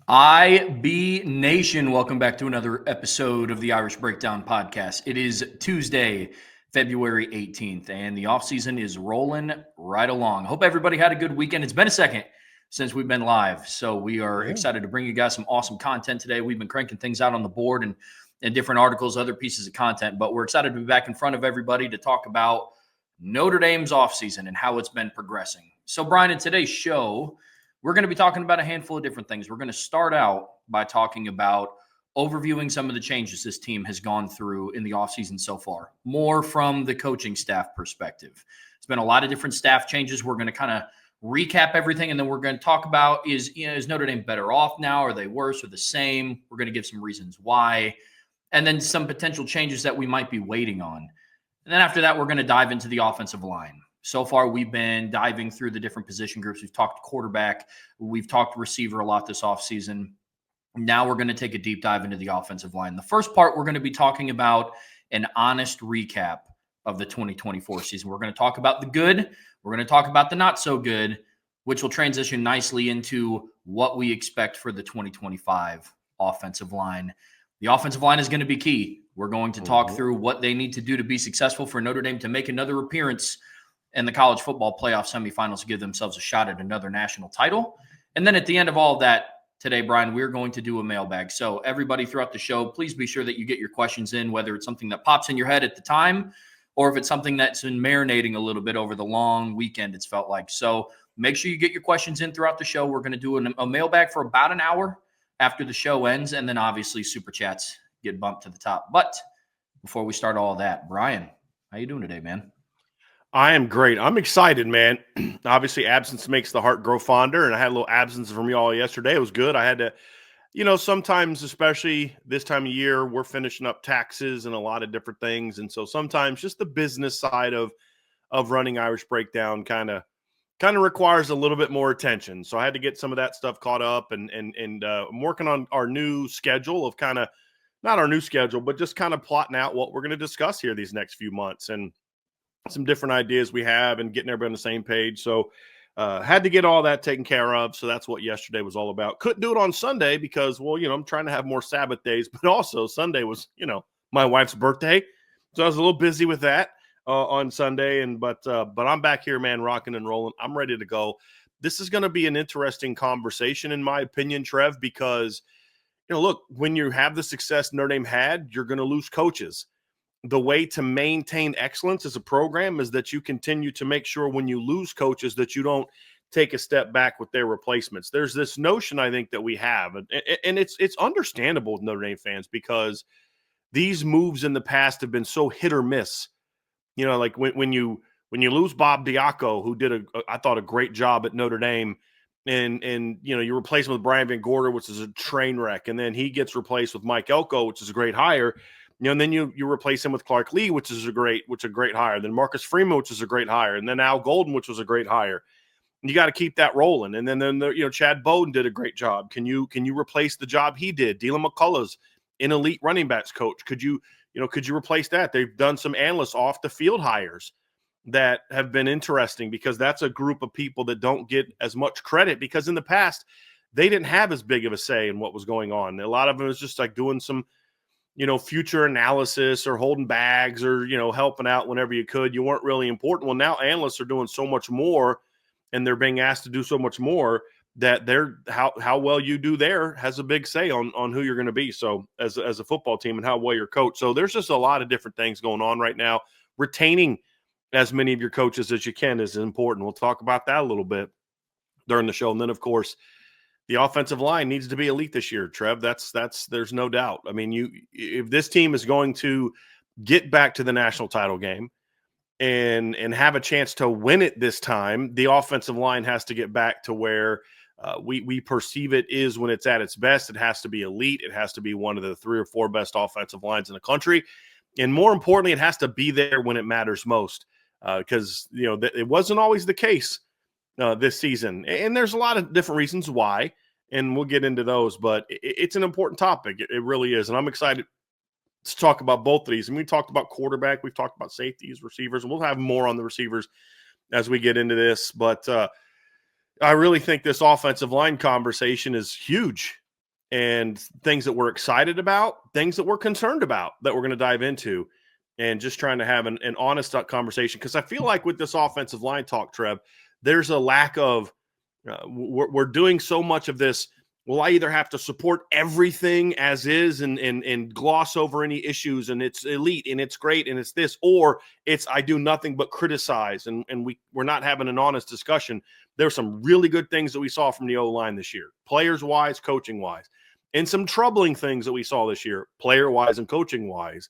IB Nation, welcome back to another episode of the Irish Breakdown Podcast. It is Tuesday, February 18th, and the offseason is rolling right along. Hope everybody had a good weekend. It's been a second since we've been live, so we are excited to bring you guys some awesome content today. We've been cranking things out on the board and different articles, other pieces of content, but we're excited to be back in front of everybody to talk about Notre Dame's offseason and how it's been progressing. So, Bryan, in today's show, we're going to be talking about a handful of different things. We're going to start out by talking about overviewing some of the changes this team has gone through in the offseason so far, more from the coaching staff perspective. It's been a lot of different staff changes. We're going to kind of recap everything, and then we're going to talk about is Notre Dame better off now? Are they worse or the same? We're going to give some reasons why, and then some potential changes that we might be waiting on. And then after that, we're going to dive into the offensive line. So far, we've been diving through the different position groups. We've talked quarterback. We've talked receiver a lot this offseason. Now we're going to take a deep dive into the offensive line. The first part, we're going to be talking about an honest recap of the 2024 season. We're going to talk about the good. We're going to talk about the not so good, which will transition nicely into what we expect for the 2025 offensive line. The offensive line is going to be key. We're going to talk through what they need to do to be successful for Notre Dame to make another appearance in the college football playoff semifinals to give themselves a shot at another national title. And then at the end of all of that today, Bryan, we're going to do a mailbag. So everybody throughout the show, please be sure that you get your questions in, whether it's something that pops in your head at the time or if it's something that's been marinating a little bit over the long weekend, it's felt like. So make sure you get your questions in throughout the show. We're going to do a mailbag for about an hour after the show ends. And then obviously super chats get bumped to the top. But before we start all that, Bryan, how you doing today, man? I am great. I'm excited, man. Obviously, absence makes the heart grow fonder, and I had a little absence from y'all yesterday. It was good. I had to, sometimes, especially this time of year, we're finishing up taxes and a lot of different things, and so sometimes just the business side of running Irish Breakdown kind of requires a little bit more attention. So I had to get some of that stuff caught up, and I'm working on our new schedule of kind of not our new schedule, but just kind of plotting out what we're going to discuss here these next few months and some different ideas we have and getting everybody on the same page. So had to get all that taken care of. So that's what yesterday was all about. Couldn't do it on Sunday because, well, I'm trying to have more Sabbath days, but also Sunday was, my wife's birthday. So I was a little busy with that on Sunday. But I'm back here, man, rocking and rolling. I'm ready to go. This is going to be an interesting conversation, in my opinion, Trev, because, look, when you have the success Notre Dame had, you're going to lose coaches. The way to maintain excellence as a program is that you continue to make sure when you lose coaches that you don't take a step back with their replacements. There's this notion, I think, that we have, and it's understandable with Notre Dame fans because these moves in the past have been so hit or miss. Like when you lose Bob Diaco, who did I thought a great job at Notre Dame, and you replace him with Brian Van Gorder, which is a train wreck, and then he gets replaced with Mike Elko, which is a great hire. And then you replace him with Clark Lee, which is a great hire. Then Marcus Freeman, which is a great hire. And then Al Golden, which was a great hire. And you got to keep that rolling. And then Chad Bowden did a great job. Can you replace the job he did? Dylan McCullough's an elite running backs coach. Could you replace that? They've done some analysts off the field hires that have been interesting because that's a group of people that don't get as much credit because in the past they didn't have as big of a say in what was going on. A lot of them was just like doing some future analysis or holding bags or, helping out whenever you could. You weren't really important. Well, now analysts are doing so much more and they're being asked to do so much more that how well you do there has a big say on who you're going to be. So as a football team and how well you're coached. So there's just a lot of different things going on right now. Retaining as many of your coaches as you can is important. We'll talk about that a little bit during the show. And then, of course, the offensive line needs to be elite this year, Trev. That's there's no doubt. I mean, if this team is going to get back to the national title game and have a chance to win it this time, the offensive line has to get back to where we perceive it is when it's at its best. It has to be elite. It has to be one of the 3 or 4 best offensive lines in the country. And more importantly, it has to be there when it matters most because, it wasn't always the case this season. And there's a lot of different reasons why, and we'll get into those, but it's an important topic. It really is. And I'm excited to talk about both of these. And we talked about quarterback, we've talked about safeties, receivers, and we'll have more on the receivers as we get into this. But I really think this offensive line conversation is huge and things that we're excited about, things that we're concerned about that we're going to dive into, and just trying to have an honest conversation. Because I feel like with this offensive line talk, Trev, there's a lack of we're doing so much of this. Well, I either have to support everything as is and gloss over any issues, and it's elite and it's great and it's this, or it's I do nothing but criticize, and we're not having an honest discussion. There's some really good things that we saw from the O-line this year, players-wise, coaching-wise, and some troubling things that we saw this year, player-wise and coaching-wise.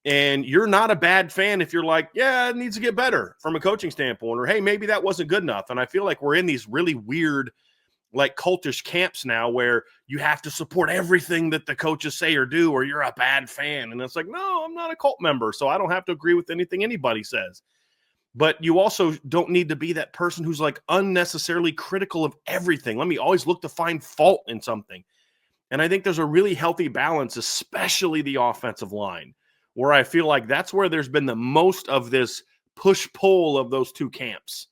And you're not a bad fan if you're like, yeah, it needs to get better from a coaching standpoint, or hey, maybe that wasn't good enough. And I feel like we're in these really weird, like cultish camps now where you have to support everything that the coaches say or do, or you're a bad fan. And it's like, no, I'm not a cult member, so I don't have to agree with anything anybody says. But you also don't need to be that person who's like unnecessarily critical of everything. Let me always look to find fault in something. And I think there's a really healthy balance, especially the offensive line, where I feel like that's where there's been the most of this push-pull of those two camps,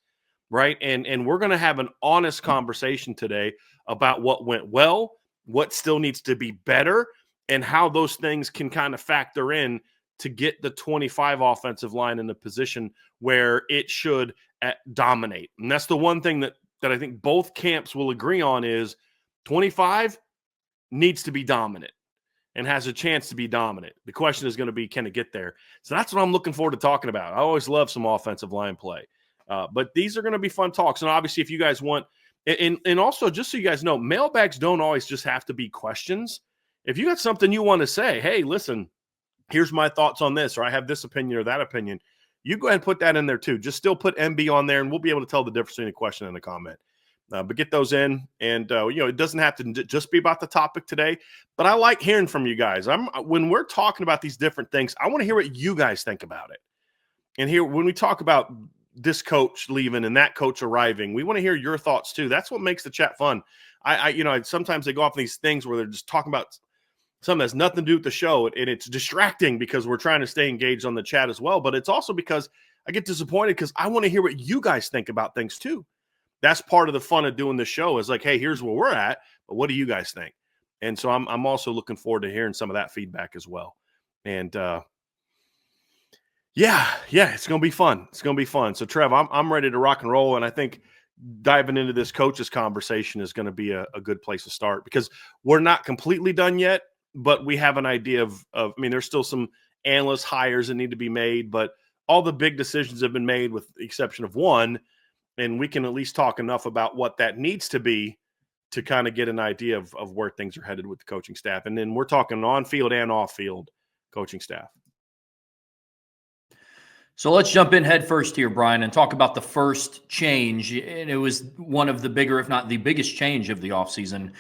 right? And we're going to have an honest conversation today about what went well, what still needs to be better, and how those things can kind of factor in to get the 25 offensive line in a position where it should dominate. And that's the one thing that I think both camps will agree on is 25 needs to be dominant and has a chance to be dominant. The question is going to be, can it get there? So that's what I'm looking forward to talking about. I always love some offensive line play. But these are going to be fun talks. And obviously, if you guys want – and also, just so you guys know, mailbags don't always just have to be questions. If you got something you want to say, hey, listen, here's my thoughts on this, or I have this opinion or that opinion, you go ahead and put that in there too. Just still put MB on there, and we'll be able to tell the difference between a question and a comment. But get those in, and it doesn't have to just be about the topic today. But I like hearing from you guys. When we're talking about these different things, I want to hear what you guys think about it. And here, when we talk about this coach leaving and that coach arriving, we want to hear your thoughts too. That's what makes the chat fun. Sometimes they go off these things where they're just talking about something that's nothing to do with the show, and it's distracting because we're trying to stay engaged on the chat as well. But it's also because I get disappointed because I want to hear what you guys think about things too. That's part of the fun of doing the show is like, hey, here's where we're at, but what do you guys think? And so I'm also looking forward to hearing some of that feedback as well. And yeah, it's going to be fun. It's going to be fun. So Trev, I'm ready to rock and roll. And I think diving into this coaches conversation is going to be a good place to start because we're not completely done yet, but we have an idea of there's still some analyst hires that need to be made, but all the big decisions have been made with the exception of one. And we can at least talk enough about what that needs to be to kind of get an idea of where things are headed with the coaching staff. And then we're talking on-field and off-field coaching staff. So let's jump in head first here, Bryan, and talk about the first change. And it was one of the bigger, if not the biggest change of the offseason.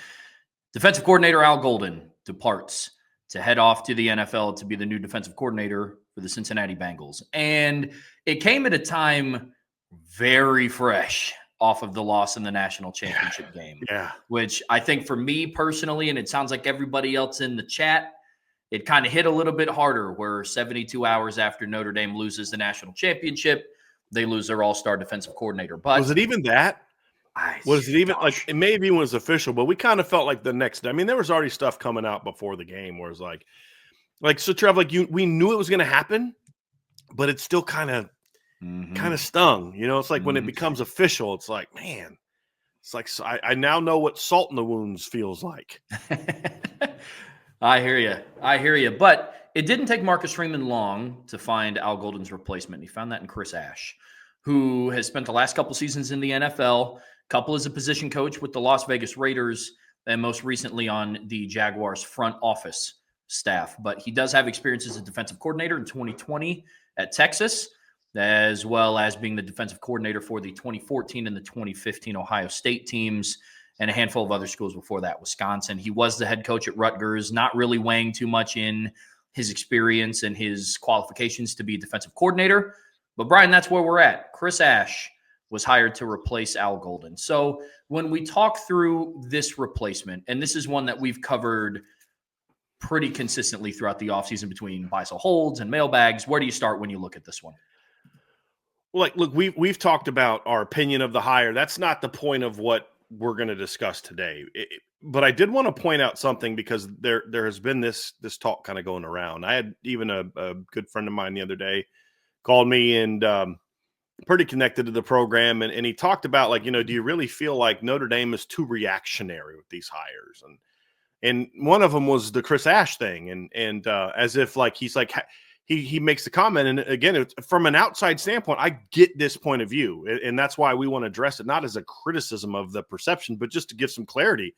Defensive coordinator Al Golden departs to head off to the NFL to be the new defensive coordinator for the Cincinnati Bengals. And it came at a time very fresh off of the loss in the national championship game. Yeah. Which I think for me personally, and it sounds like everybody else in the chat, it kind of hit a little bit harder where 72 hours after Notre Dame loses the national championship, they lose their all-star defensive coordinator. But was it even that? Was it even like it maybe it was official, but we kind of felt like the next day. I mean, there was already stuff coming out before the game where it was like so Trev, we knew it was going to happen, but it still kind of stung. It's like when it becomes official, it's like, man, it's like I now know what salt in the wounds feels like. I hear you. But it didn't take Marcus Freeman long to find Al Golden's replacement. He found that in Chris Ash, who has spent the last couple seasons in the NFL, couple as a position coach with the Las Vegas Raiders, and most recently on the Jaguars front office staff. But he does have experience as a defensive coordinator in 2020 at Texas, as well as being the defensive coordinator for the 2014 and the 2015 Ohio State teams, and a handful of other schools before that, Wisconsin. He was the head coach at Rutgers, not really weighing too much in his experience and his qualifications to be a defensive coordinator. But, Bryan, that's where we're at. Chris Ash was hired to replace Al Golden. So when we talk through this replacement, and this is one that we've covered pretty consistently throughout the offseason between buy-sell holds and mailbags, where do you start when you look at this one? Well, look, we've talked about our opinion of the hire. That's not the point of what we're going to discuss today. But I did want to point out something, because there has been this talk kind of going around. I had even a good friend of mine the other day called me, and pretty connected to the program, and he talked about, like, do you really feel like Notre Dame is too reactionary with these hires? And one of them was the Chris Ash thing, and as if like he's like he makes the comment, and again, it's, from an outside standpoint, I get this point of view, and that's why we want to address it, not as a criticism of the perception, but just to give some clarity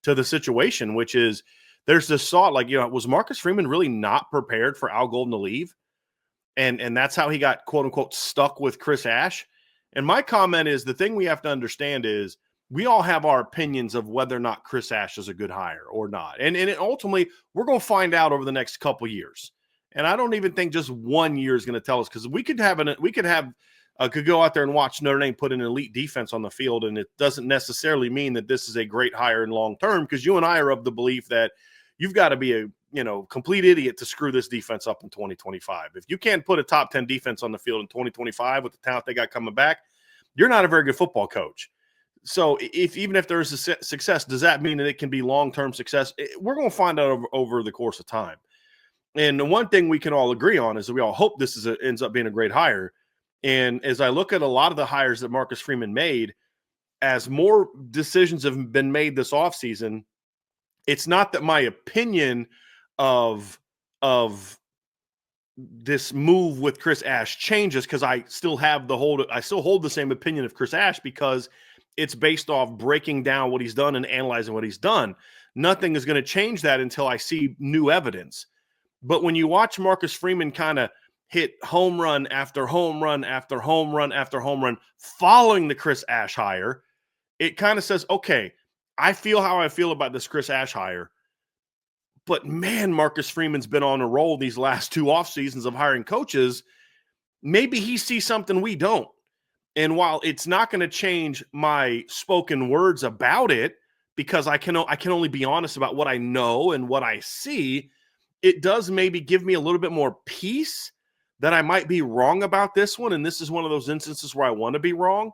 to the situation, which is, there's this thought, like, was Marcus Freeman really not prepared for Al Golden to leave? And that's how he got, quote unquote, stuck with Chris Ash. And my comment is, the thing we have to understand is, we all have our opinions of whether or not Chris Ash is a good hire or not. And ultimately, we're going to find out over the next couple years. And I don't even think just 1 year is going to tell us, because we could go out there and watch Notre Dame put an elite defense on the field, and it doesn't necessarily mean that this is a great hire in long term, because you and I are of the belief that you've got to be a complete idiot to screw this defense up in 2025. If you can't put a top 10 defense on the field in 2025 with the talent they got coming back, you're not a very good football coach. So even if there's a success, does that mean that it can be long-term success? We're going to find out over the course of time. And the one thing we can all agree on is that we all hope this ends up being a great hire. And as I look at a lot of the hires that Marcus Freeman made, as more decisions have been made this offseason, it's not that my opinion of this move with Chris Ash changes, because I still hold the same opinion of Chris Ash, because it's based off breaking down what he's done and analyzing what he's done. Nothing is going to change that until I see new evidence. But when you watch Marcus Freeman kind of hit home run after home run after home run after home run following the Chris Ash hire, it kind of says, okay, I feel how I feel about this Chris Ash hire. But man, Marcus Freeman's been on a roll these last 2 off seasons of hiring coaches. Maybe he sees something we don't. And while it's not going to change my spoken words about it, because I can only be honest about what I know and what I see, it does maybe give me a little bit more peace that I might be wrong about this one. And this is one of those instances where I want to be wrong.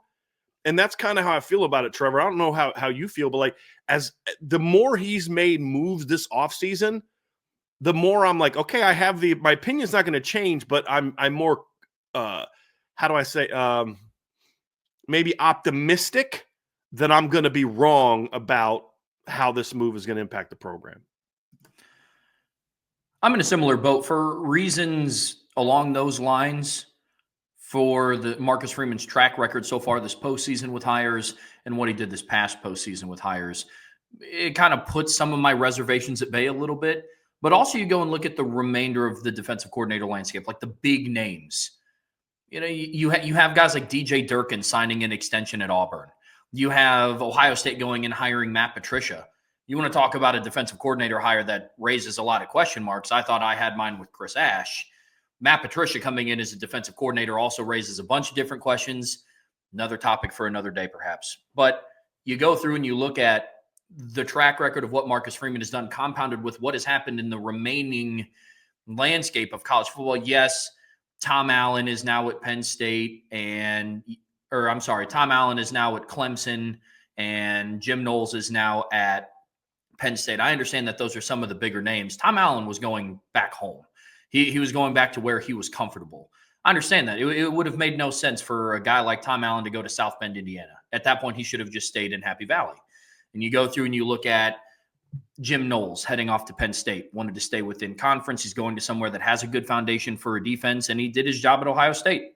And that's kind of how I feel about it, Trevor. I don't know how you feel, but like, as the more he's made moves this offseason, the more I'm like, okay, my opinion's not going to change, but I'm more, how do I say, maybe optimistic that I'm going to be wrong about how this move is going to impact the program. I'm in a similar boat for reasons along those lines. For the Marcus Freeman's track record so far this postseason with hires and what he did this past postseason with hires, it kind of puts some of my reservations at bay a little bit. But also, you go and look at the remainder of the defensive coordinator landscape, like the big names. You have guys like DJ Durkin signing an extension at Auburn. You have Ohio State going and hiring Matt Patricia. You want to talk about a defensive coordinator hire that raises a lot of question marks. I thought I had mine with Chris Ash. Matt Patricia coming in as a defensive coordinator also raises a bunch of different questions. Another topic for another day, perhaps. But you go through and you look at the track record of what Marcus Freeman has done, compounded with what has happened in the remaining landscape of college football. Yes, Tom Allen is now at Penn State, Tom Allen is now at Clemson, and Jim Knowles is now at Penn State. I understand that those are some of the bigger names. Tom Allen was going back home. He was going back to where he was comfortable. I understand that. It would have made no sense for a guy like Tom Allen to go to South Bend, Indiana. At that point, he should have just stayed in Happy Valley. And you go through and you look at Jim Knowles heading off to Penn State, wanted to stay within conference. He's going to somewhere that has a good foundation for a defense, and he did his job at Ohio State.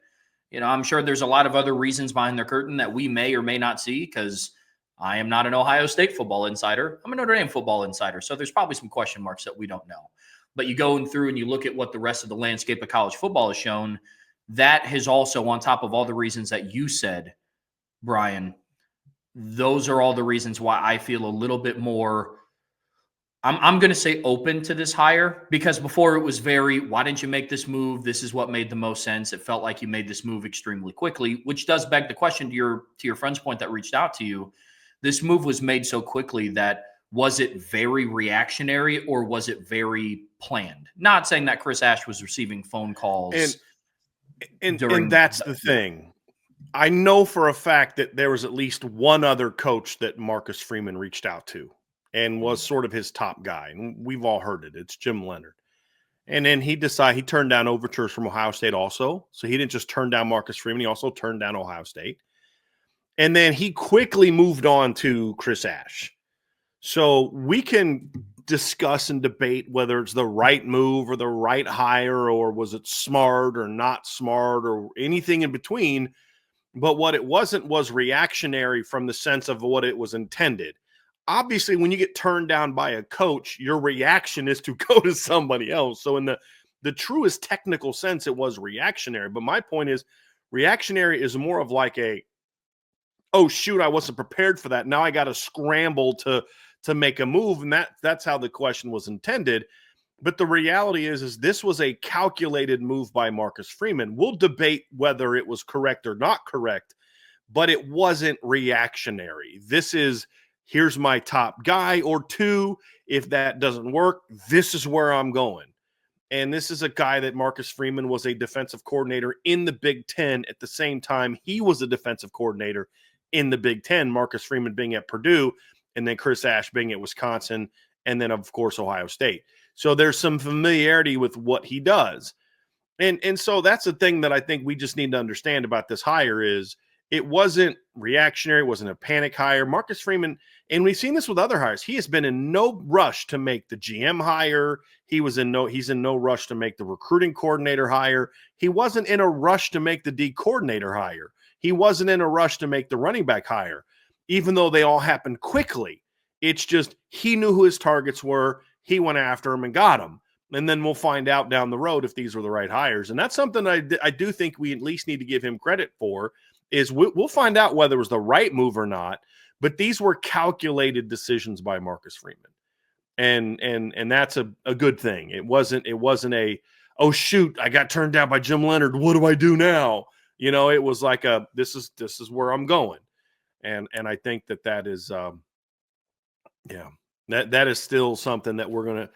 I'm sure there's a lot of other reasons behind the curtain that we may or may not see, because I am not an Ohio State football insider. I'm a Notre Dame football insider. So there's probably some question marks that we don't know. But you go through and you look at what the rest of the landscape of college football has shown. That has also, on top of all the reasons that you said, Bryan, those are all the reasons why I feel a little bit more, I'm going to say, open to this hire. Because before it was very, why didn't you make this move? This is what made the most sense. It felt like you made this move extremely quickly, which does beg the question to your friend's point that reached out to you. This move was made so quickly that, was it very reactionary or was it very planned? Not saying that Chris Ash was receiving phone calls. And that's the thing. I know for a fact that there was at least one other coach that Marcus Freeman reached out to. and was sort of his top guy. And we've all heard it. It's Jim Leonard. And then he turned down overtures from Ohio State also. So he didn't just turn down Marcus Freeman. He also turned down Ohio State. And then he quickly moved on to Chris Ash. So we can discuss and debate whether it's the right move or the right hire, or was it smart or not smart or anything in between. But what it wasn't was reactionary from the sense of what it was intended. Obviously, when you get turned down by a coach, your reaction is to go to somebody else. So in the truest technical sense, it was reactionary. But my point is, reactionary is more of like oh, shoot, I wasn't prepared for that. Now I got to scramble to make a move. And that's how the question was intended. But the reality is this was a calculated move by Marcus Freeman. We'll debate whether it was correct or not correct, but it wasn't reactionary. This is, here's my top guy or two. If that doesn't work, this is where I'm going. And this is a guy that Marcus Freeman was a defensive coordinator in the Big Ten. At the same time, he was a defensive coordinator in the Big Ten, Marcus Freeman being at Purdue, and then Chris Ash being at Wisconsin, and then, of course, Ohio State. So there's some familiarity with what he does. And so that's the thing that I think we just need to understand about this hire is it wasn't reactionary. It wasn't a panic hire. Marcus Freeman, and we've seen this with other hires, he has been in no rush to make the GM hire. He's in no rush to make the recruiting coordinator hire. He wasn't in a rush to make the D coordinator hire. He wasn't in a rush to make the running back hire, even though they all happened quickly. It's just he knew who his targets were. He went after them and got them. And then we'll find out down the road if these were the right hires. And that's something I do think we at least need to give him credit for, is we'll find out whether it was the right move or not. But these were calculated decisions by Marcus Freeman. And that's a good thing. It wasn't a, oh, shoot, I got turned down by Jim Leonard. What do I do now? It was like this is where I'm going. And I think that is, that is still something that we're going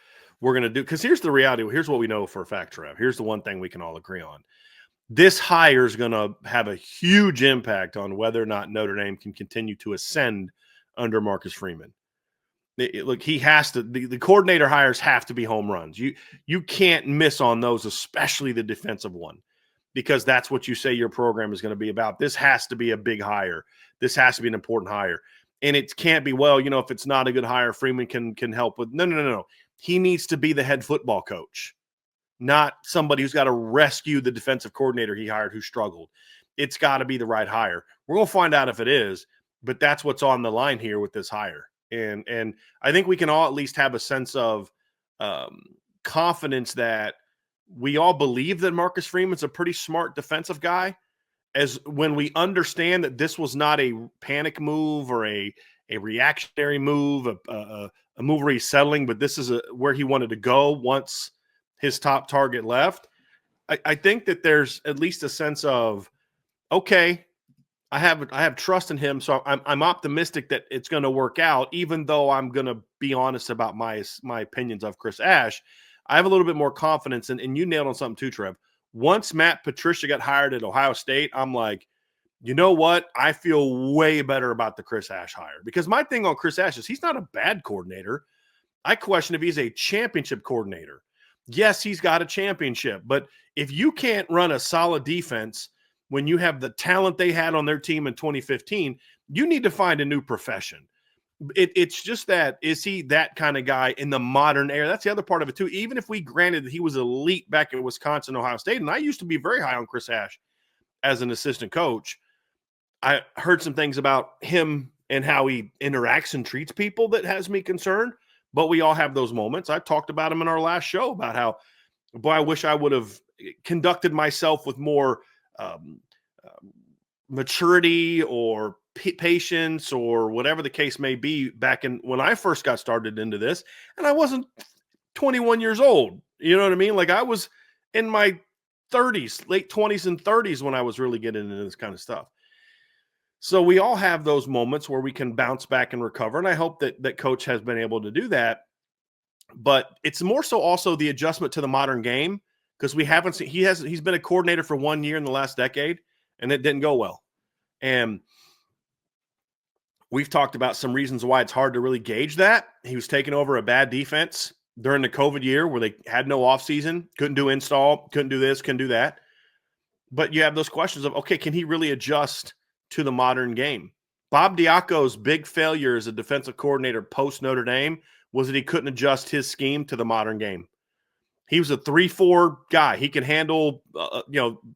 to do. Because here's the reality. Here's what we know for a fact, Trev. Here's the one thing we can all agree on. This hire is going to have a huge impact on whether or not Notre Dame can continue to ascend under Marcus Freeman. Look, he has to. The coordinator hires have to be home runs. You can't miss on those, especially the defensive one, because that's what you say your program is going to be about. This has to be a big hire. This has to be an important hire. And it can't be, if it's not a good hire, Freeman can help with. No. He needs to be the head football coach, not somebody who's got to rescue the defensive coordinator he hired who struggled. It's got to be the right hire. We're going to find out if it is, but that's what's on the line here with this hire. And I think we can all at least have a sense of confidence that we all believe that Marcus Freeman's a pretty smart defensive guy, as when we understand that this was not a panic move or a reactionary move, a move where he's settling, but this is where he wanted to go once his top target left. I think that there's at least a sense of, okay, I have trust in him, so I'm optimistic that it's going to work out, even though I'm going to be honest about my opinions of Chris Ash. I have a little bit more confidence, and you nailed on something too, Trev. Once Matt Patricia got hired at Ohio State, I'm like, you know what? I feel way better about the Chris Ash hire, because my thing on Chris Ash is he's not a bad coordinator. I question if he's a championship coordinator. Yes, he's got a championship, but if you can't run a solid defense when you have the talent they had on their team in 2015, you need to find a new profession. It's just that, is he that kind of guy in the modern era? That's the other part of it too. Even if we granted that he was elite back at Wisconsin, Ohio State, and I used to be very high on Chris Ash as an assistant coach, I heard some things about him and how he interacts and treats people that has me concerned. But we all have those moments. I talked about him in our last show about how, boy, I wish I would have conducted myself with more maturity or patience or whatever the case may be back in when I first got started into this. And I wasn't 21 years old. You know what I mean? Like I was in my 30s, late 20s and 30s when I was really getting into this kind of stuff. So we all have those moments where we can bounce back and recover. And I hope that Coach has been able to do that. But it's more so also the adjustment to the modern game, because we haven't seen, he's been a coordinator for 1 year in the last decade, and it didn't go well. And We've talked about some reasons why it's hard to really gauge that. He was taking over a bad defense during the COVID year where they had no offseason, couldn't do install, couldn't do this, couldn't do that. But you have those questions of, okay, can he really adjust to the modern game? Bob Diaco's big failure as a defensive coordinator post Notre Dame was that he couldn't adjust his scheme to the modern game. He was a 3-4 guy. He could handle,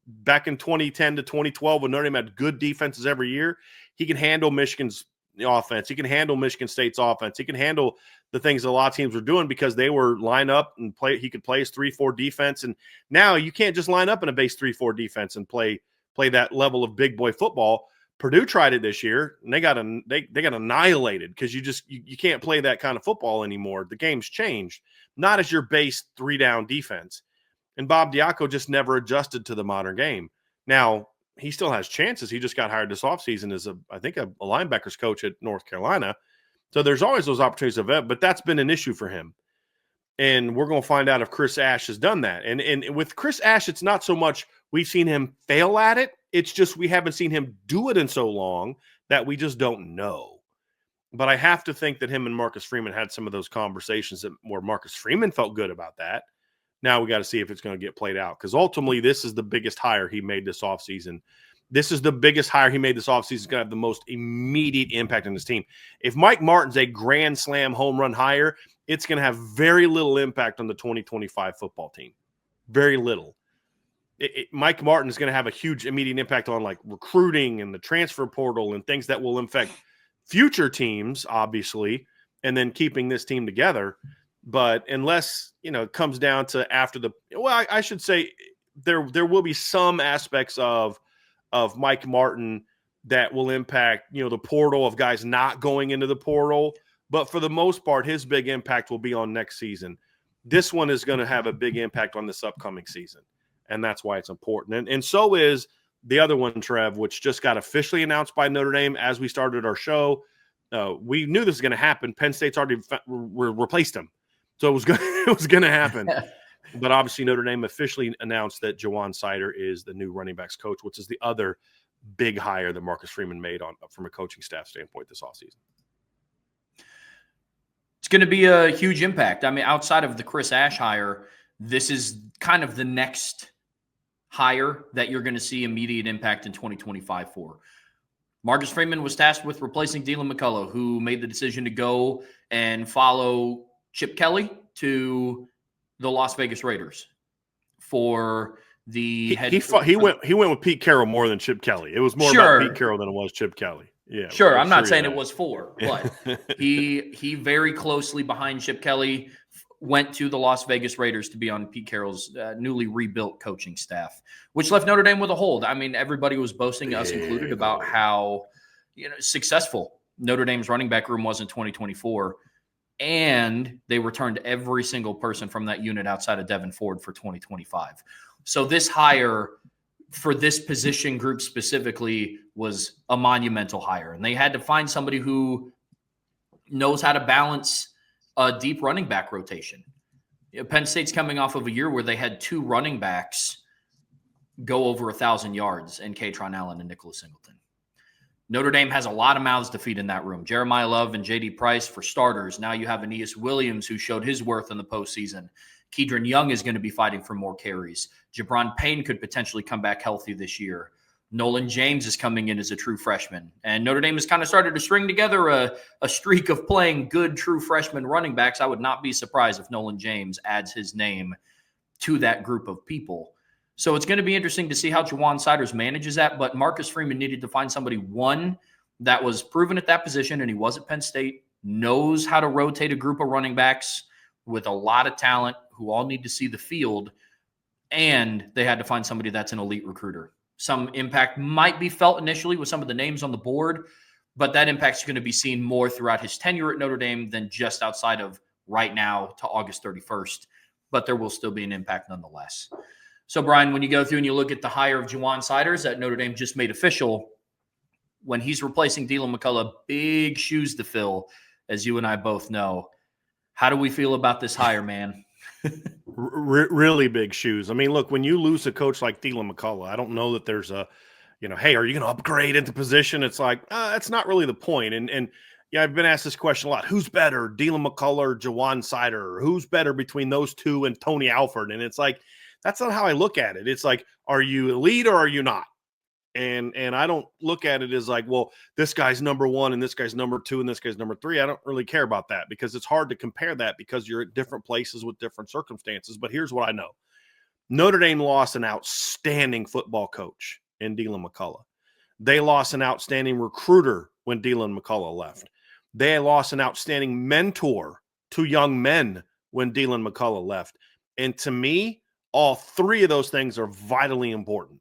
back in 2010 to 2012 when Notre Dame had good defenses every year, he could handle Michigan's offense. He can handle Michigan State's offense. He can handle the things that a lot of teams were doing because they were line up and play. He could play his 3-4 defense. And now you can't just line up in a base 3-4 defense and play that level of big boy football. Purdue tried it this year and they got annihilated because you can't play that kind of football anymore. The game's changed, not as your base 3-down defense. And Bob Diaco just never adjusted to the modern game. Now, he still has chances. He just got hired this offseason as a linebackers coach at North Carolina. So there's always those opportunities of it, but that's been an issue for him. And we're going to find out if Chris Ash has done that. And with Chris Ash, it's not so much we've seen him fail at it. It's just we haven't seen him do it in so long that we just don't know. But I have to think that him and Marcus Freeman had some of those conversations where Marcus Freeman felt good about that. Now we got to see if it's going to get played out because ultimately this is the biggest hire he made this offseason. This is the biggest hire he made this offseason. It's going to have the most immediate impact on his team. If Mike Martin's a grand slam home run hire, it's going to have very little impact on the 2025 football team. Very little. Mike Martin is going to have a huge immediate impact on like recruiting and the transfer portal and things that will affect future teams, obviously, and then keeping this team together. But unless, it comes down to I should say there will be some aspects of Mike Martin that will impact, the portal of guys not going into the portal. But for the most part, his big impact will be on next season. This one is going to have a big impact on this upcoming season. And that's why it's important. And so is the other one, Trev, which just got officially announced by Notre Dame as we started our show. We knew this was going to happen. Penn State's already replaced him. So it was going to happen. But obviously Notre Dame officially announced that Jawan Sider is the new running backs coach, which is the other big hire that Marcus Freeman made from a coaching staff standpoint this offseason. It's going to be a huge impact. I mean, outside of the Chris Ash hire, this is kind of the next hire that you're going to see immediate impact in 2025 for. Marcus Freeman was tasked with replacing Dylan McCullough, who made the decision to go and follow Chip Kelly to the Las Vegas Raiders for the head. He went with Pete Carroll more than Chip Kelly. It was more about Pete Carroll than it was Chip Kelly. Yeah, sure. I'm not saying it was for, but he very closely behind Chip Kelly went to the Las Vegas Raiders to be on Pete Carroll's newly rebuilt coaching staff, which left Notre Dame with a hold. I mean, everybody was boasting, us included, about how successful Notre Dame's running back room was in 2024. And they returned every single person from that unit outside of Devin Ford for 2025. So this hire for this position group specifically was a monumental hire. And they had to find somebody who knows how to balance a deep running back rotation. Penn State's coming off of a year where they had 2 running backs go over 1,000 yards in Katron Allen and Nicholas Singleton. Notre Dame has a lot of mouths to feed in that room. Jeremiah Love and J.D. Price for starters. Now you have Aeneas Williams, who showed his worth in the postseason. Kedron Young is going to be fighting for more carries. Jabron Payne could potentially come back healthy this year. Nolan James is coming in as a true freshman. And Notre Dame has kind of started to string together a streak of playing good true freshman running backs. I would not be surprised if Nolan James adds his name to that group of people. So it's going to be interesting to see how Jawan Siders manages that. But Marcus Freeman needed to find somebody, one, that was proven at that position, and he was at Penn State, knows how to rotate a group of running backs with a lot of talent who all need to see the field, and they had to find somebody that's an elite recruiter. Some impact might be felt initially with some of the names on the board, but that impact is going to be seen more throughout his tenure at Notre Dame than just outside of right now to August 31st. But there will still be an impact nonetheless. So, Brian, when you go through and you look at the hire of Jawan Siders that Notre Dame just made official, when he's replacing Dylan McCullough, big shoes to fill, as you and I both know. How do we feel about this hire, man? Really big shoes. I mean, look, when you lose a coach like Dylan McCullough, I don't know that there's a hey, are you going to upgrade into position? It's like, that's not really the point. And yeah, I've been asked this question a lot. Who's better, Dylan McCullough or Jawan Sider? Who's better between those two and Tony Alford? And it's like, that's not how I look at it. It's like, are you elite or are you not? And I don't look at it as like, well, this guy's number one and this guy's number two and this guy's number three. I don't really care about that because it's hard to compare that because you're at different places with different circumstances. But here's what I know. Notre Dame lost an outstanding football coach in Dylan McCullough. They lost an outstanding recruiter when Dylan McCullough left. They lost an outstanding mentor to young men when Dylan McCullough left. And to me, all three of those things are vitally important.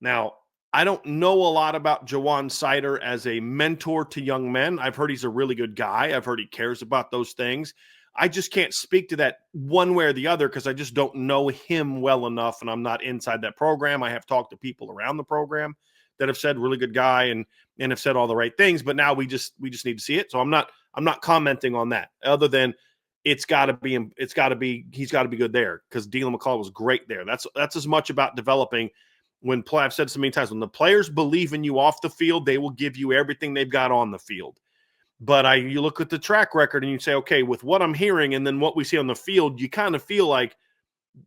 Now, I don't know a lot about Jawan Sider as a mentor to young men. I've heard he's a really good guy. I've heard he cares about those things. I just can't speak to that one way or the other because I just don't know him well enough, and I'm not inside that program. I have talked to people around the program that have said really good guy and have said all the right things, but now we just need to see it. So I'm not commenting on that other than he's got to be good there because Dylan McCullough was great there. That's as much about developing. When I've said so many times, when the players believe in you off the field, they will give you everything they've got on the field. But you look at the track record and you say, okay, with what I'm hearing and then what we see on the field, you kind of feel like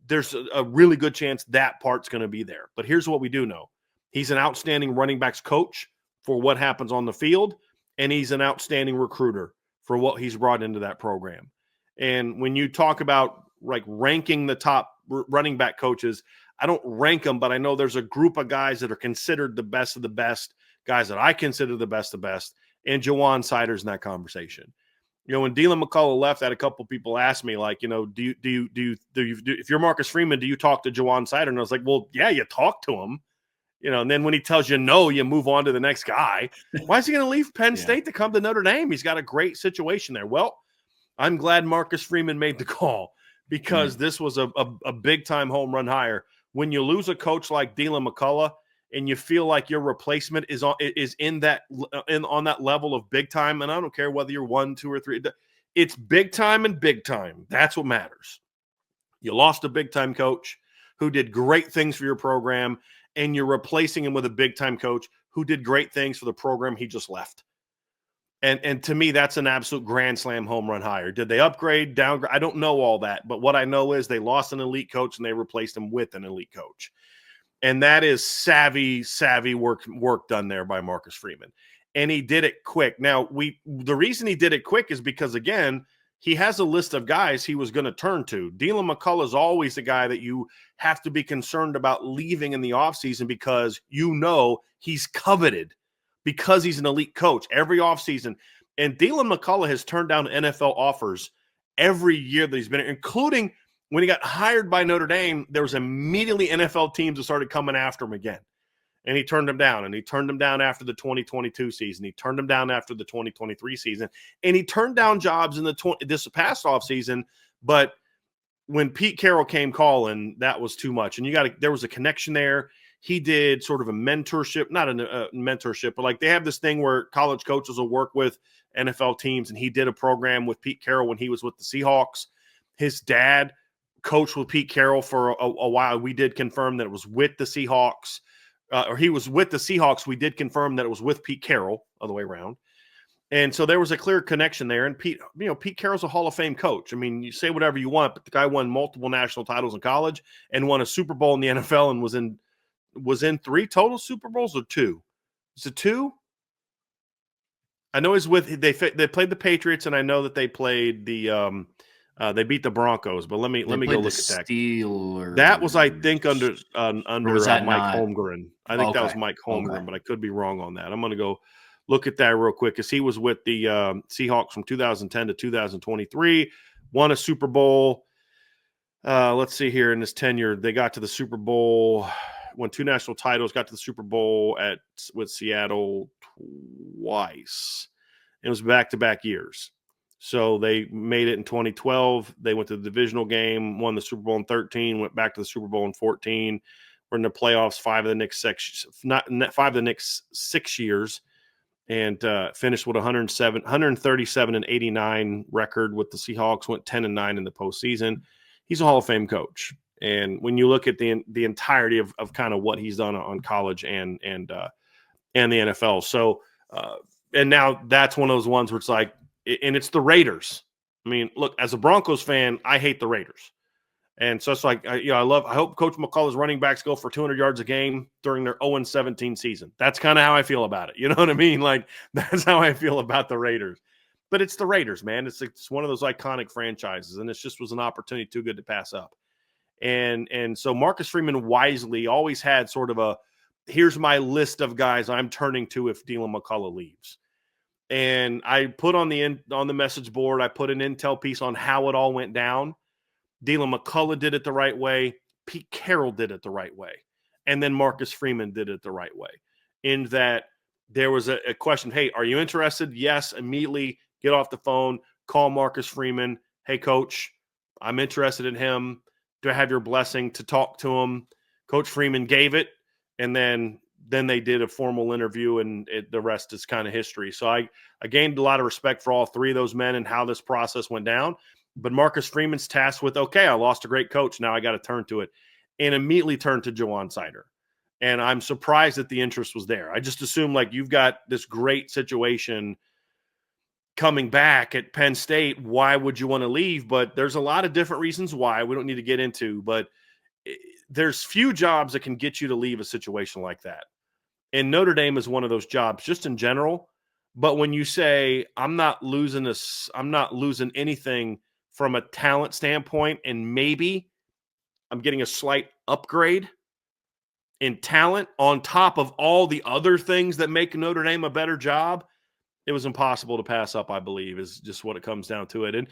there's a really good chance that part's going to be there. But here's what we do know. He's an outstanding running backs coach for what happens on the field, and he's an outstanding recruiter for what he's brought into that program. And when you talk about like ranking the top running back coaches, I don't rank them, but I know there's a group of guys that are considered the best of the best, guys that I consider the best of the best. And Jawan Sider's in that conversation. When Dylan McCullough left, I had a couple people ask me, like, do you if you're Marcus Freeman, do you talk to Jawan Sider? And I was like, well, yeah, you talk to him, and then when he tells you no, you move on to the next guy. Why is he going to leave Penn State to come to Notre Dame? He's got a great situation there. Well, I'm glad Marcus Freeman made the call because this was a big time home run hire. When you lose a coach like Dylan McCullough, and you feel like your replacement is on that level of big time, and I don't care whether you're 1, 2, or 3. It's big time and big time. That's what matters. You lost a big time coach who did great things for your program, and you're replacing him with a big time coach who did great things for the program he just left. And to me, that's an absolute grand slam home run hire. Did they upgrade, downgrade? I don't know all that, but what I know is they lost an elite coach and they replaced him with an elite coach. And that is savvy work done there by Marcus Freeman. And he did it quick. Now, the reason he did it quick is because, again, he has a list of guys he was going to turn to. Dylan McCullough is always the guy that you have to be concerned about leaving in the offseason because he's coveted because he's an elite coach every offseason. And Dylan McCullough has turned down NFL offers every year that he's been, including – when he got hired by Notre Dame, there was immediately NFL teams that started coming after him again. And he turned them down. And he turned them down after the 2022 season. He turned them down after the 2023 season. And he turned down jobs in this past offseason. But when Pete Carroll came calling, that was too much. And there was a connection there. He did sort of a mentorship, not a mentorship, but like they have this thing where college coaches will work with NFL teams. And he did a program with Pete Carroll when he was with the Seahawks. His dad coached with Pete Carroll for a while. We did confirm that it was with the Seahawks, or he was with the Seahawks. We did confirm that it was with Pete Carroll, other way around. And so there was a clear connection there. And Pete Carroll's a Hall of Fame coach. I mean, you say whatever you want, but the guy won multiple national titles in college and won a Super Bowl in the NFL and was in 3 total Super Bowls or 2. Is it 2? I know he's they played the Patriots, and I know that they played they beat the Broncos, but let me go look at that. Steelers. That was, I think, under Mike Holmgren. I think that was Mike Holmgren, but I could be wrong on that. I'm going to go look at that real quick because he was with the Seahawks from 2010 to 2023, won a Super Bowl. Let's see here in his tenure, they got to the Super Bowl, won 2 national titles, got to the Super Bowl with Seattle twice. It was back-to-back years. So they made it in 2012. They went to the divisional game, won the Super Bowl in 13, went back to the Super Bowl in 14. We're in the playoffs 5 of the next 6 years, and finished with 137 and 89 record with the Seahawks. Went 10-9 in the postseason. He's a Hall of Fame coach, And when you look at the entirety of kind of what he's done on college and the NFL. So, and now that's one of those ones where it's like, and it's the Raiders. I mean, look, as a Broncos fan, I hate the Raiders. And so it's like, I hope Coach McCullough's running backs go for 200 yards a game during their 0-17 season. That's kind of how I feel about it. You know what I mean? Like, that's how I feel about the Raiders. But it's the Raiders, man. It's one of those iconic franchises, and it just was an opportunity too good to pass up. And so Marcus Freeman wisely always had sort of a, here's my list of guys I'm turning to if Dylan McCullough leaves. And I put on the message board, I put an intel piece on how it all went down. Dylan McCullough did it the right way. Pete Carroll did it the right way. And then Marcus Freeman did it the right way. In that there was a question, hey, are you interested? Yes, immediately get off the phone, call Marcus Freeman. Hey, coach, I'm interested in him. Do I have your blessing to talk to him? Coach Freeman gave it. And then they did a formal interview, and the rest is kind of history. So I gained a lot of respect for all three of those men and how this process went down. But Marcus Freeman's tasked with, okay, I lost a great coach. Now I got to turn to it, and immediately turned to Jawan Sider. And I'm surprised that the interest was there. I just assumed, like, you've got this great situation coming back at Penn State. Why would you want to leave? But there's a lot of different reasons why we don't need to get into, but there's few jobs that can get you to leave a situation like that. And Notre Dame is one of those jobs just in general. But when you say, I'm not losing anything from a talent standpoint, and maybe I'm getting a slight upgrade in talent on top of all the other things that make Notre Dame a better job, it was impossible to pass up, I believe, is just what it comes down to it. And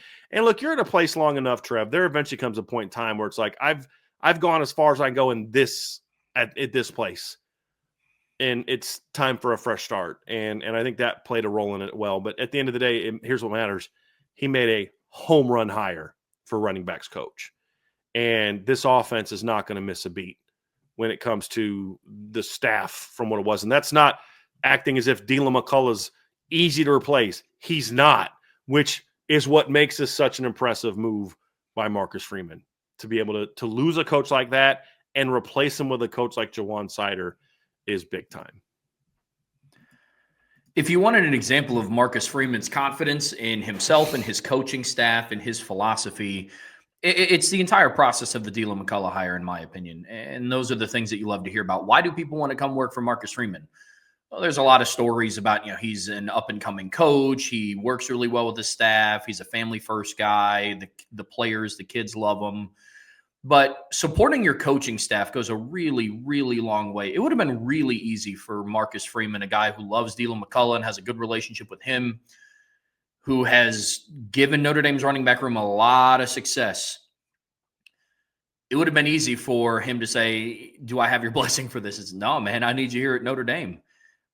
look, you're at a place long enough, Trev. There eventually comes a point in time where it's like, I've gone as far as I can go in this at this place, and it's time for a fresh start. And I think that played a role in it well. But at the end of the day, here's what matters: he made a home run hire for running backs coach, and this offense is not going to miss a beat when it comes to the staff from what it was. And that's not acting as if Dylan McCullough's easy to replace. He's not, which is what makes this such an impressive move by Marcus Freeman, to be able to lose a coach like that and replace him with a coach like Jawan Sider is big time. If you wanted an example of Marcus Freeman's confidence in himself and his coaching staff and his philosophy, it's the entire process of the Dylan McCullough hire, in my opinion. And those are the things that you love to hear about. Why do people want to come work for Marcus Freeman? Well, there's a lot of stories about, he's an up-and-coming coach. He works really well with the staff. He's a family-first guy. The players, the kids love him. But supporting your coaching staff goes a really, really long way. It would have been really easy for Marcus Freeman, a guy who loves Dylan McCullough and has a good relationship with him, who has given Notre Dame's running back room a lot of success. It would have been easy for him to say, do I have your blessing for this? It's, no, man, I need you here at Notre Dame.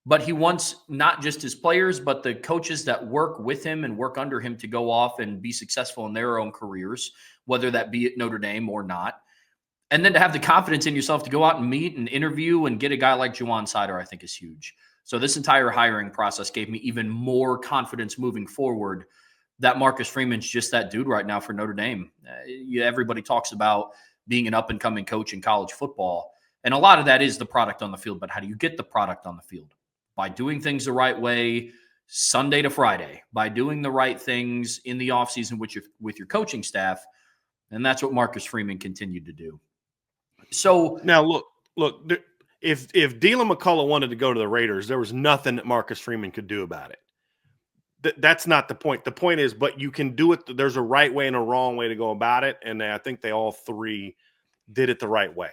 But he wants not just his players, but the coaches that work with him and work under him to go off and be successful in their own careers, whether that be at Notre Dame or not. And then to have the confidence in yourself to go out and meet and interview and get a guy like Jawan Sider, I think is huge. So this entire hiring process gave me even more confidence moving forward that Marcus Freeman's just that dude right now for Notre Dame. Everybody talks about being an up-and-coming coach in college football, and a lot of that is the product on the field. But how do you get the product on the field? By doing things the right way, Sunday to Friday, by doing the right things in the offseason with your coaching staff. And that's what Marcus Freeman continued to do. So now look, if Dylan McCullough wanted to go to the Raiders, there was nothing that Marcus Freeman could do about it. That's not the point. The point is, but you can do it. There's a right way and a wrong way to go about it. And I think they all three did it the right way.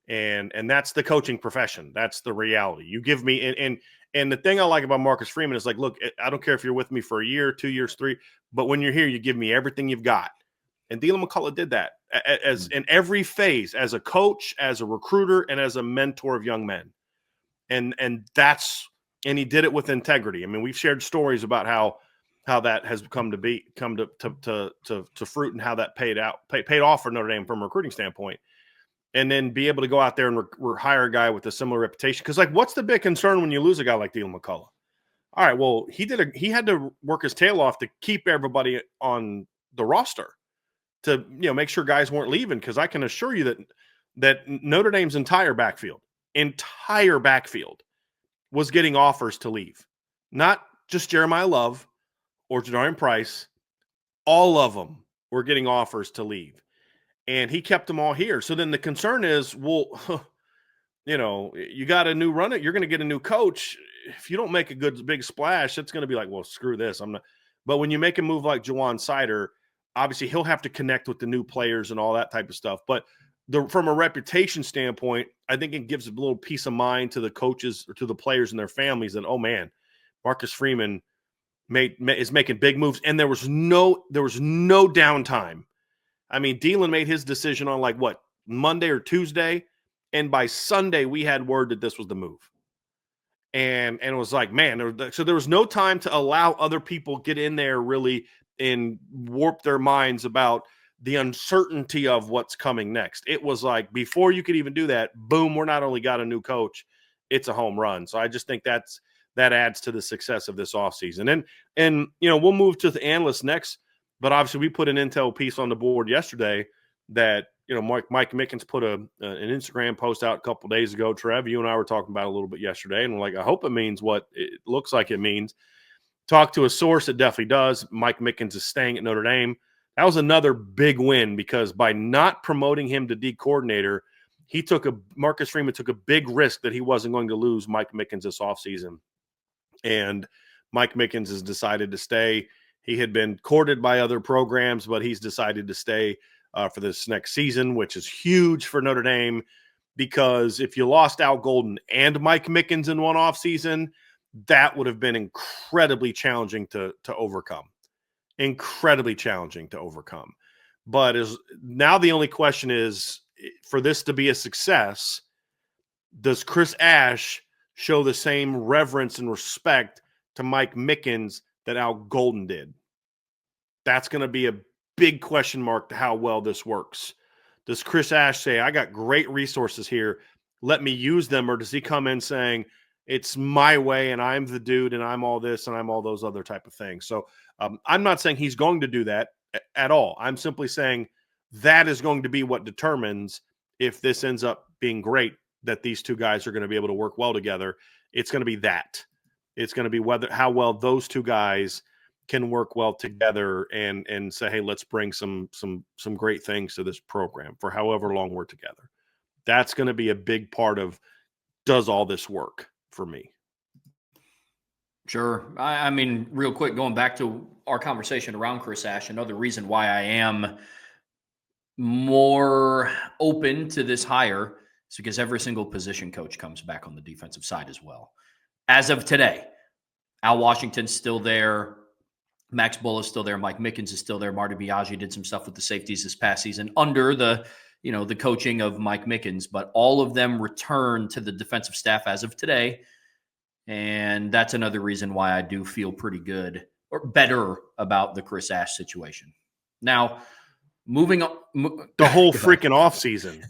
And that's the coaching profession. That's the reality. You give me, and the thing I like about Marcus Freeman is, like, look, I don't care if you're with me for a year, 2 years, 3, but when you're here, you give me everything you've got. And Dylan McCullough did that as in every phase, as a coach, as a recruiter, and as a mentor of young men. And he did it with integrity. I mean, we've shared stories about how that has come to fruit, and how that paid off for Notre Dame from a recruiting standpoint. And then be able to go out there and hire a guy with a similar reputation. Because, like, what's the big concern when you lose a guy like Dylan McCullough? All right, well, he had to work his tail off to keep everybody on the roster, to make sure guys weren't leaving, because I can assure you that Notre Dame's entire backfield was getting offers to leave. Not just Jeremiah Love or Jadarian Price. All of them were getting offers to leave. And he kept them all here. So then the concern is, well, you got a new runner. You're going to get a new coach. If you don't make a good big splash, it's going to be like, well, screw this. I'm not. But when you make a move like Jawan Sider, obviously he'll have to connect with the new players and all that type of stuff. But from a reputation standpoint, I think it gives a little peace of mind to the coaches or to the players and their families that, oh man, Marcus Freeman is making big moves, and there was no downtime. I mean, Dealin made his decision on Monday or Tuesday, and by Sunday we had word that this was the move. And it was like, man, so there was no time to allow other people get in there really and warp their minds about the uncertainty of what's coming next. It was like, before you could even do that, boom, we're not only got a new coach, it's a home run. So I just think that adds to the success of this offseason. And we'll move to the analysts next, but obviously we put an intel piece on the board yesterday that, Mike Mickens put an Instagram post out a couple days ago. Trev, you and I were talking about it a little bit yesterday, and we're like, I hope it means what it looks like it means. Talk to a source, it definitely does. Mike Mickens is staying at Notre Dame. That was another big win, because by not promoting him to D coordinator, Marcus Freeman took a big risk that he wasn't going to lose Mike Mickens this offseason. And Mike Mickens has decided to stay. He had been courted by other programs, but he's decided to stay for this next season, which is huge for Notre Dame, because if you lost Al Golden and Mike Mickens in one offseason, that would have been incredibly challenging to overcome. Incredibly challenging to overcome. But now the only question is, for this to be a success, does Chris Ash show the same reverence and respect to Mike Mickens that Al Golden did? That's going to be a big question mark to how well this works. Does Chris Ash say, I got great resources here, let me use them? Or does he come in saying, it's my way and I'm the dude and I'm all this and I'm all those other type of things? So I'm not saying he's going to do that at all. I'm simply saying that is going to be what determines if this ends up being great, that these two guys are going to be able to work well together. It's going to be that. It's going to be how well those two guys can work well together and say, hey, let's bring some great things to this program for however long we're together. That's going to be a big part of, does all this work for me? Sure. I mean, real quick, going back to our conversation around Chris Ash, another reason why I am more open to this hire is because every single position coach comes back on the defensive side as well. As of today, Al Washington's still there. Max Bull is still there. Mike Mickens is still there. Marty Biaggi did some stuff with the safeties this past season under the coaching of Mike Mickens, but all of them returned to the defensive staff as of today. And that's another reason why I do feel pretty good or better about the Chris Ash situation. Now, moving on. The whole freaking offseason.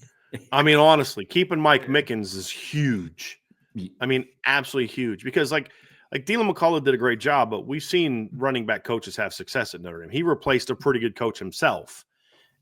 I mean, honestly, keeping Mike Mickens is huge. I mean, absolutely huge, because like Dylan McCullough did a great job, but we've seen running back coaches have success at Notre Dame. He replaced a pretty good coach himself.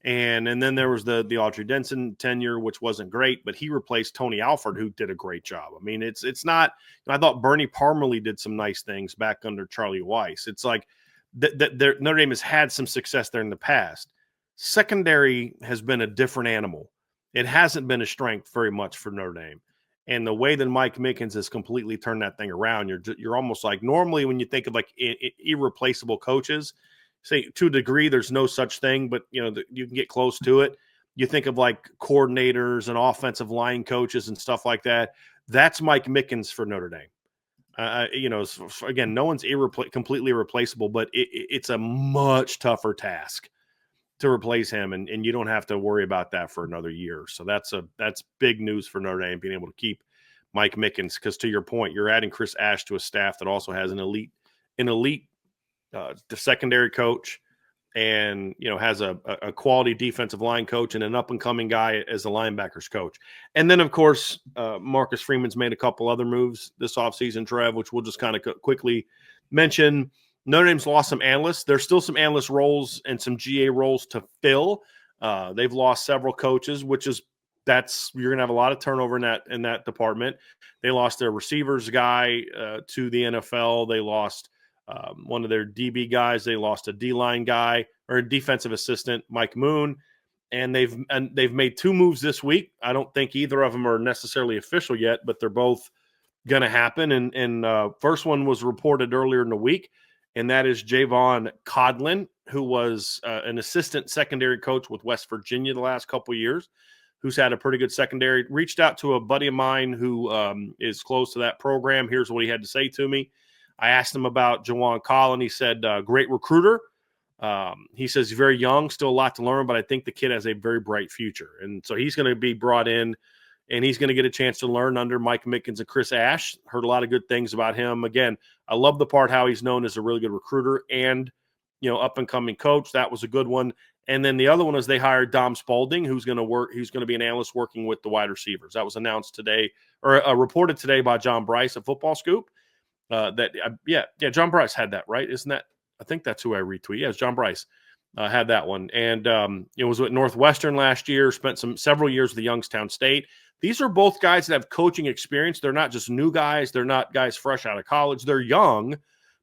And then there was the Audrey Denson tenure, which wasn't great, but he replaced Tony Alford, who did a great job. I mean, it's not, I thought Bernie Parmalee did some nice things back under Charlie Weiss. It's like Notre Dame has had some success there in the past. Secondary has been a different animal. It hasn't been a strength very much for Notre Dame. And the way that Mike Mickens has completely turned that thing around, you're almost like, normally when you think of like irreplaceable coaches, say to a degree, there's no such thing, but you can get close to it. You think of like coordinators and offensive line coaches and stuff like that. That's Mike Mickens for Notre Dame. Again, no one's completely irreplaceable, but it's a much tougher task to replace him, and you don't have to worry about that for another year. So that's big news for Notre Dame, being able to keep Mike Mickens, because to your point, you're adding Chris Ash to a staff that also has an elite the secondary coach, and has a quality defensive line coach and an up and coming guy as the linebackers coach. And then of course Marcus Freeman's made a couple other moves this offseason, Trev, which we'll just kind of quickly mention. Notre Dame's lost some analysts. There's still some analyst roles and some GA roles to fill. They've lost several coaches, which is you're going to have a lot of turnover in that department. They lost their receivers guy to the NFL. They lost one of their DB guys. They lost a D-line guy or a defensive assistant, Mike Moon. And they've made 2 moves this week. I don't think either of them are necessarily official yet, but they're both going to happen. And first one was reported earlier in the week, and that is Javon Codlin, who was an assistant secondary coach with West Virginia the last couple of years, who's had a pretty good secondary. Reached out to a buddy of mine who is close to that program. Here's what he had to say to me. I asked him about Javon Codlin. He said, great recruiter. He says he's very young, still a lot to learn, but I think the kid has a very bright future. And so he's going to be brought in, and he's going to get a chance to learn under Mike Mickens and Chris Ash. Heard a lot of good things about him. Again, I love the part how he's known as a really good recruiter and, up-and-coming coach. That was a good one. And then the other one is they hired Dom Spalding, who's going to be an analyst working with the wide receivers. That was announced today, or reported today by John Bryce at Football Scoop. John Bryce had that, right? Isn't that? I think that's who I retweet. Yes, John Bryce had that one. And it was with Northwestern last year, spent several years with Youngstown State. These are both guys that have coaching experience. They're not just new guys. They're not guys fresh out of college. They're young,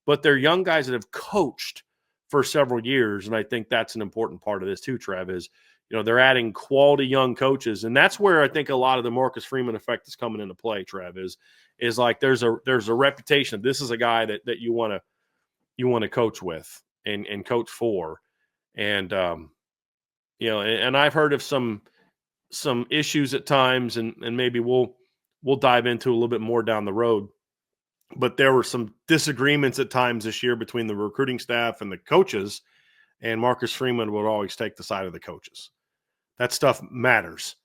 but they're young guys that have coached for several years. And I think that's an important part of this too, Trev, is, they're adding quality young coaches. And that's where I think a lot of the Marcus Freeman effect is coming into play, Trev, is like there's a reputation. This is a guy that you want to coach with and coach for. And, and I've heard of some issues at times, and maybe we'll dive into a little bit more down the road. But there were some disagreements at times this year between the recruiting staff and the coaches, and Marcus Freeman would always take the side of the coaches. That stuff matters,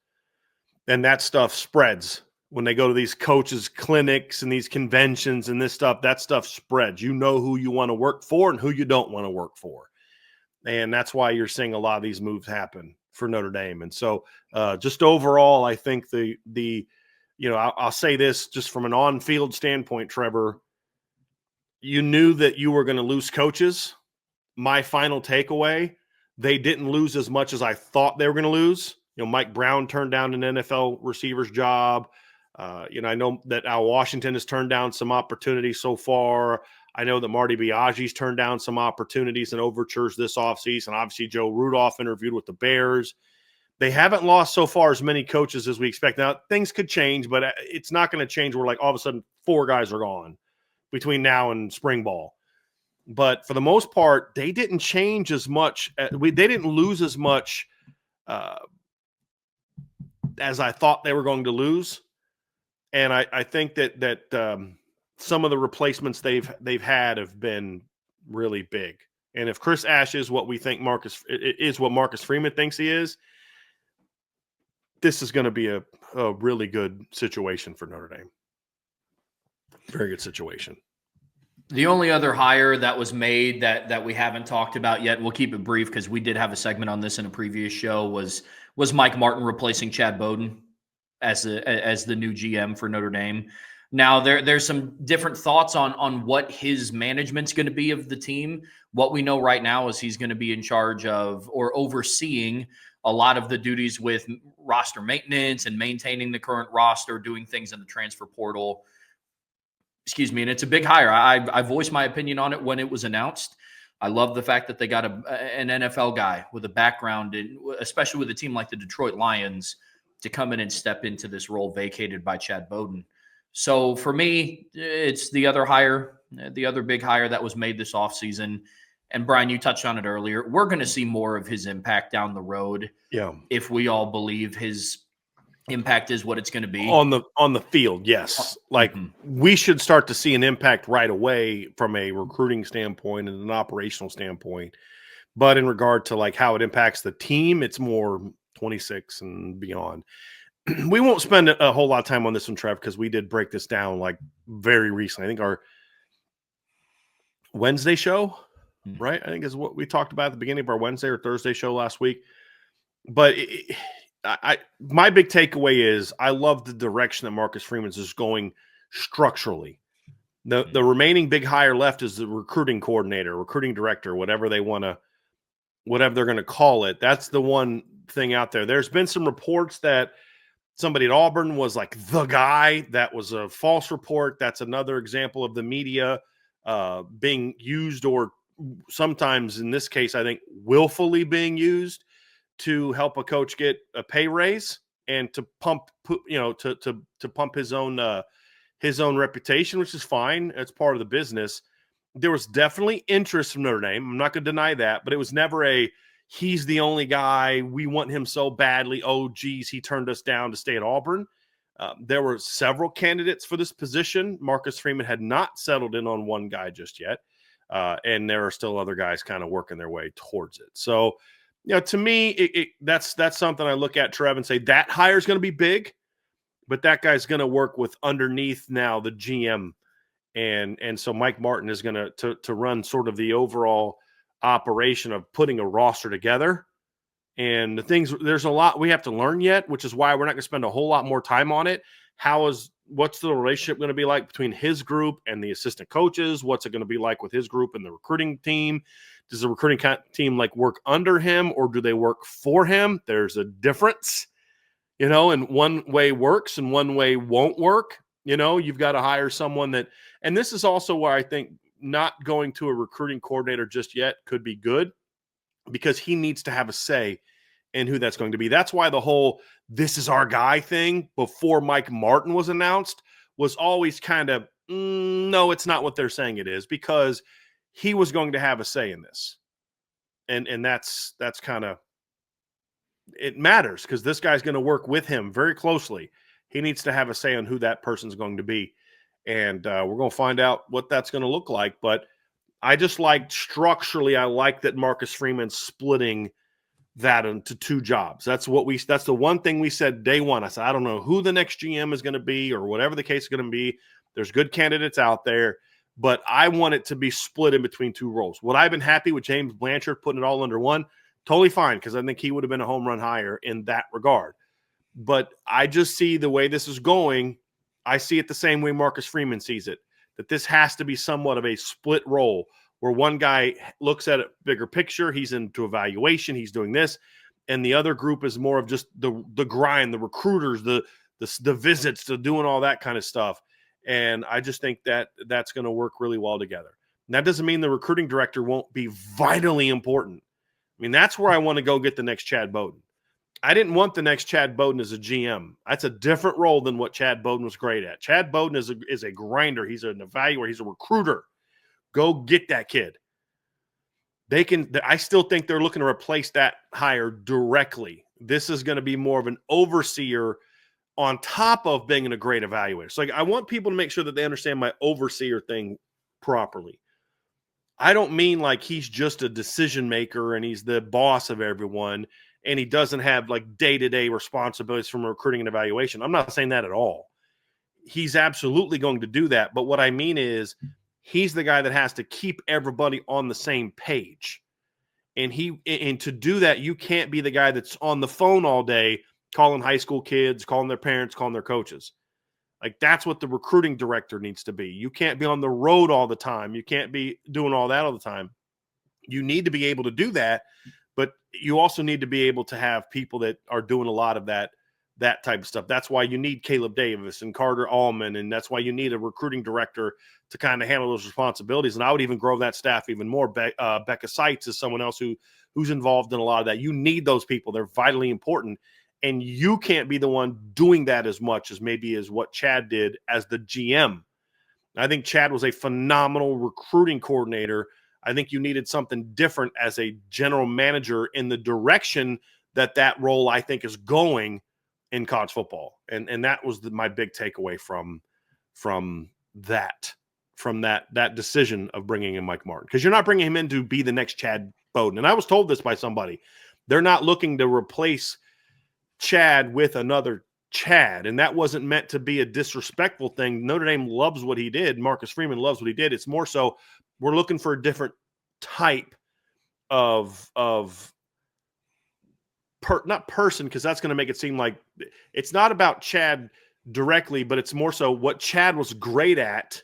and that stuff spreads. When they go to these coaches' clinics and these conventions and this stuff, that stuff spreads. You know who you want to work for and who you don't want to work for. And that's why you're seeing a lot of these moves happen for Notre Dame. And so just overall, I think I'll say this just from an on-field standpoint, Trevor, you knew that you were going to lose coaches. My final takeaway, they didn't lose as much as I thought they were going to lose. Mike Brown turned down an NFL receiver's job. I know that Al Washington has turned down some opportunities so far. I know that Marty Biagi's turned down some opportunities and overtures this offseason. Obviously, Joe Rudolph interviewed with the Bears. They haven't lost so far as many coaches as we expect. Now, things could change, but it's not going to change where, like, all of a sudden 4 guys are gone between now and spring ball. But for the most part, they didn't change as much. They didn't lose as much as I thought they were going to lose. And I think that some of the replacements they've had have been really big. And if Chris Ash is what we think Marcus Freeman thinks he is, this is going to be a really good situation for Notre Dame. Very good situation. The only other hire that was made that we haven't talked about yet, we'll keep it brief because we did have a segment on this in a previous show, was Mike Martin replacing Chad Bowden as the new GM for Notre Dame. Now, there's some different thoughts on what his management's going to be of the team. What we know right now is he's going to be in charge of or overseeing a lot of the duties with roster maintenance and maintaining the current roster, doing things in the transfer portal. Excuse me. And it's a big hire. I voiced my opinion on it when it was announced. I love the fact that they got an NFL guy with a background, especially with a team like the Detroit Lions, to come in and step into this role vacated by Chad Bowden. So for me, it's the other hire, the other big hire that was made this offseason. And Brian, you touched on it earlier. We're going to see more of his impact down the road. Yeah. If we all believe his impact is what it's going to be on the field. Yes. We should start to see an impact right away from a recruiting standpoint and an operational standpoint. But in regard to like how it impacts the team, it's more 26 and beyond. We won't spend a whole lot of time on this one, Trev, because we did break this down like very recently. I think our Wednesday show, right? I think is what we talked about at the beginning of our Wednesday or Thursday show last week. But my big takeaway is I love the direction that Marcus Freeman is going structurally. The remaining big hire left is the recruiting coordinator, recruiting director, whatever they're going to call it. That's the one thing out there. There's been some reports that somebody at Auburn was like the guy. That was a false report. That's another example of the media being used, or sometimes in this case, I think willfully being used to help a coach get a pay raise and to pump, to pump his own reputation, which is fine. It's part of the business. There was definitely interest from Notre Dame. I'm not going to deny that, but it was never he's the only guy. We want him so badly. Oh, geez, he turned us down to stay at Auburn. There were several candidates for this position. Marcus Freeman had not settled in on one guy just yet. And there are still other guys kind of working their way towards it. So, to me, that's something I look at, Trev, and say that hire is going to be big, but that guy's going to work with underneath now the GM. And so Mike Martin is going to run sort of the overall operation of putting a roster together. And there's a lot we have to learn yet, which is why we're not going to spend a whole lot more time on it. What's the relationship going to be like between his group and the assistant coaches? What's it going to be like with his group and the recruiting team? Does the recruiting team work under him, or do they work for him? There's a difference, and one way works and one way won't work. You've got to hire someone and this is also why I think not going to a recruiting coordinator just yet could be good, because he needs to have a say in who that's going to be. That's why the whole "this is our guy" thing before Mike Martin was announced was always kind of, no, it's not what they're saying it is, because he was going to have a say in this. And that's kind of, it matters, because this guy's going to work with him very closely. He needs to have a say on who that person's going to be. And we're going to find out what that's going to look like. But I just structurally, I like that Marcus Freeman's splitting that into two jobs. That's the one thing we said day one. I said, I don't know who the next GM is going to be, or whatever the case is going to be. There's good candidates out there, but I want it to be split in between two roles. Would I have been happy with James Blanchard putting it all under one? Totally fine, because I think he would have been a home run hire in that regard. But I just see the way this is going. I see it the same way Marcus Freeman sees it, that this has to be somewhat of a split role, where one guy looks at a bigger picture, he's into evaluation, he's doing this, and the other group is more of just the grind, the recruiters, the visits, the doing all that kind of stuff. And I just think that that's going to work really well together. And that doesn't mean the recruiting director won't be vitally important. I mean, that's where I want to go get the next Chad Bowden. I didn't want the next Chad Bowden as a GM. That's a different role than what Chad Bowden was great at. Chad Bowden is a grinder. He's an evaluator. He's a recruiter. Go get that kid. I still think they're looking to replace that hire directly. This is going to be more of an overseer on top of being a great evaluator. So I want people to make sure that they understand my overseer thing properly. I don't mean he's just a decision maker and he's the boss of everyone and he doesn't have day-to-day responsibilities from recruiting and evaluation. I'm not saying that at all. He's absolutely going to do that. But what I mean is he's the guy that has to keep everybody on the same page. And to do that, you can't be the guy that's on the phone all day calling high school kids, calling their parents, calling their coaches. That's what the recruiting director needs to be. You can't be on the road all the time. You can't be doing all that all the time. You need to be able to do that, but you also need to be able to have people that are doing a lot of that type of stuff. That's why you need Caleb Davis and Carter Allman, and that's why you need a recruiting director to kind of handle those responsibilities. And I would even grow that staff even more. Becca Seitz is someone else who's involved in a lot of that. You need those people. They're vitally important. And you can't be the one doing that as much as maybe as what Chad did as the GM. I think Chad was a phenomenal recruiting coordinator. I think you needed something different as a general manager in the direction that role, I think, is going in college football. And that was my big takeaway from that decision of bringing in Mike Martin. Because you're not bringing him in to be the next Chad Bowden. And I was told this by somebody. They're not looking to replace Chad with another Chad, and that wasn't meant to be a disrespectful thing. Notre Dame loves what he did. Marcus Freeman loves what he did. It's more so we're looking for a different type of not person, because that's going to make it seem like it's not about Chad directly, but it's more so what Chad was great at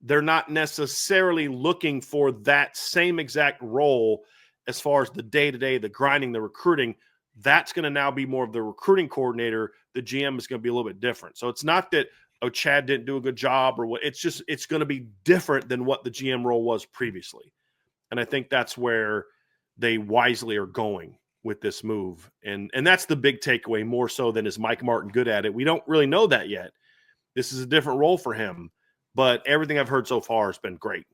they're not necessarily looking for that same exact role as far as the day-to-day, the grinding, the recruiting. That's going to now be more of the recruiting coordinator. The GM is going to be a little bit different. So it's not that, oh, Chad didn't do a good job or what. It's just, it's going to be different than what the GM role was previously. And I think that's where they wisely are going with this move. And that's the big takeaway, more so than is Mike Martin good at it. We don't really know that yet. This is a different role for him. But everything I've heard so far has been great.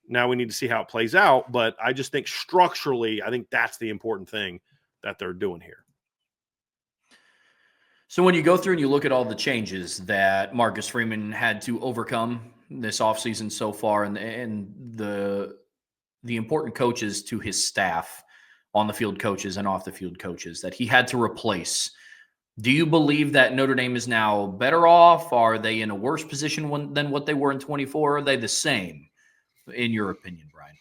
Now we need to see how it plays out. But I just think structurally, I think that's the important thing that they're doing here. So when you go through and you look at all the changes that Marcus Freeman had to overcome this offseason so far, and the important coaches to his staff, on the field coaches and off the field coaches that he had to replace, do you believe that Notre Dame is now better off? Are they in a worse position than what they were in 24? Are they the same, in your opinion, Bryan?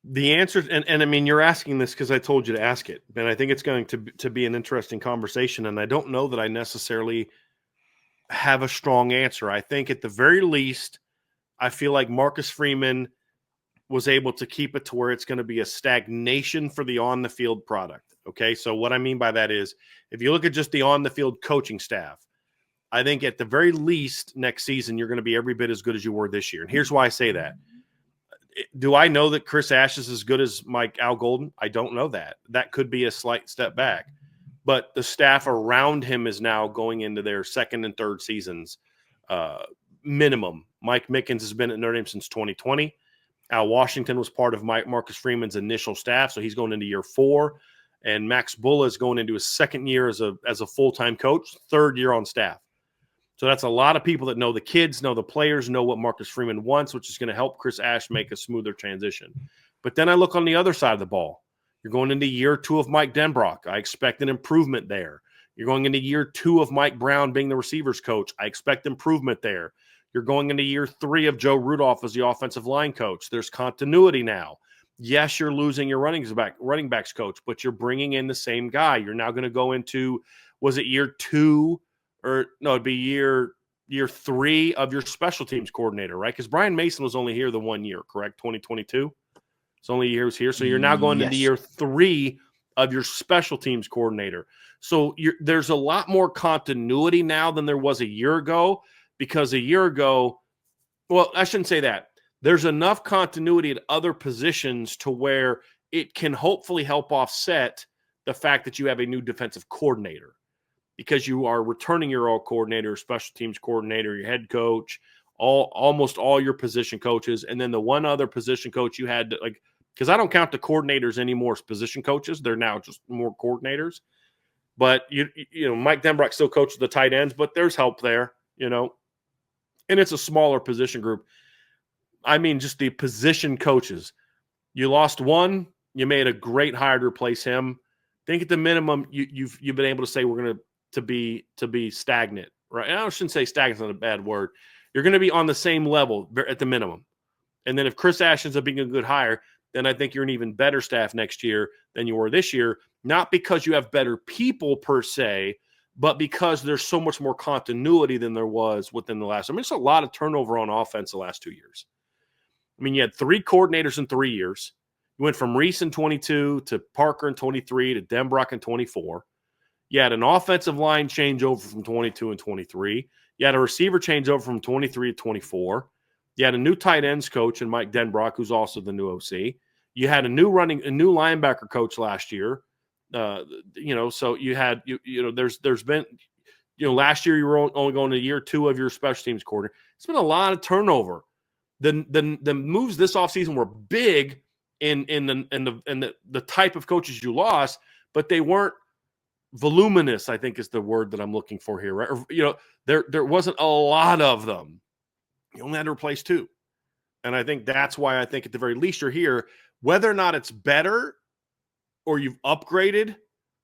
The answer, and I mean, you're asking this because I told you to ask it, and I think it's going to be an interesting conversation, and I don't know that I necessarily have a strong answer. I think at the very least, I feel like Marcus Freeman was able to keep it to where it's going to be a stagnation for the on-the-field product. Okay, so what I mean by that is, if you look at just the on-the-field coaching staff, I think at the very least next season, you're going to be every bit as good as you were this year. And here's why I say that. Do I know that Chris Ash is as good as Al Golden? I don't know that. That could be a slight step back. But the staff around him is now going into their second and third seasons minimum. Mike Mickens has been at Notre Dame since 2020. Al Washington was part of Marcus Freeman's initial staff, so he's going into year 4. And Max Bulla is going into his second year as a full-time coach, third year on staff. So that's a lot of people that know the kids, know the players, know what Marcus Freeman wants, which is going to help Chris Ash make a smoother transition. But then I look on the other side of the ball. You're going into year 2 of Mike Denbrock. I expect an improvement there. You're going into year 2 of Mike Brown being the receivers coach. I expect improvement there. You're going into year 3 of Joe Rudolph as the offensive line coach. There's continuity now. Yes, you're losing your running backs coach, but you're bringing in the same guy. You're now going to go into, was it year 2? Or no, it'd be year 3 of your special teams coordinator, right? Because Brian Mason was only here the 1 year, correct? 2022. It's only a year was here. So you're now going into year 3 of your special teams coordinator. So there's a lot more continuity now than there was a year ago, because a year ago, well, I shouldn't say that. There's enough continuity at other positions to where it can hopefully help offset the fact that you have a new defensive coordinator, because you are returning your all coordinator, special teams coordinator, your head coach, almost all your position coaches, and then the one other position coach you had, because I don't count the coordinators anymore as position coaches. They're now just more coordinators. But you know, Mike Denbrock still coaches the tight ends, but there's help there, and it's a smaller position group. I mean, just the position coaches. You lost one, you made a great hire to replace him. I think at the minimum, you've been able to say we're going to be stagnant, right? And I shouldn't say stagnant, not a bad word. You're going to be on the same level at the minimum. And then if Chris Ash ends up being a good hire, then I think you're an even better staff next year than you were this year. Not because you have better people per se, but because there's so much more continuity than there was within the last. I mean, it's a lot of turnover on offense the last 2 years. I mean, you had 3 coordinators in 3 years. You went from Reese in 22 to Parker in 23 to Denbrock in 24. You had an offensive line changeover from 22 and 23. You had a receiver changeover from 23 to 24. You had a new tight ends coach in Mike Denbrock, who's also the new OC. You had a new linebacker coach last year. So you had there's been last year you were only going to year 2 of your special teams coordinator. It's been a lot of turnover. The moves this offseason were big in the type of coaches you lost, but they weren't voluminous, I think is the word that I'm looking for here, right? Or, there wasn't a lot of them. You only had to replace 2. And I think that's why I think at the very least you're here. Whether or not it's better or you've upgraded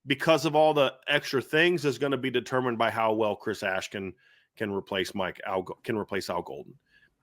because of all the extra things is going to be determined by how well Chris Ash can replace Al Golden.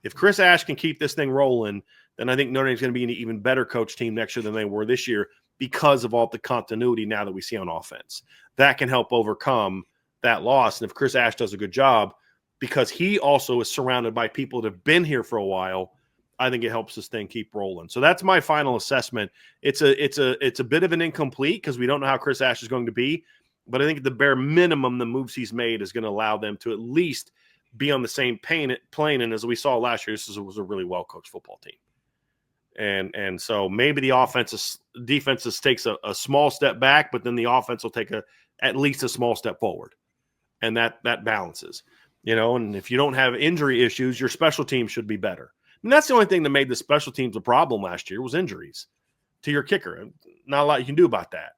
If Chris Ash can keep this thing rolling, then I think Notre Dame's going to be an even better coach team next year than they were this year, because of all the continuity now that we see on offense. That can help overcome that loss. And if Chris Ash does a good job, because he also is surrounded by people that have been here for a while. I think it helps this thing keep rolling. So that's my final assessment. It's a bit of an incomplete because we don't know how Chris Ash is going to be, but I think at the bare minimum, the moves he's made is going to allow them to at least be on the same plane. And as we saw last year, this was a really well coached football team. And so maybe the defense takes a small step back, but then the offense will take at least a small step forward, and that balances. And if you don't have injury issues, your special teams should be better. And that's the only thing that made the special teams a problem last year was injuries to your kicker. Not a lot you can do about that.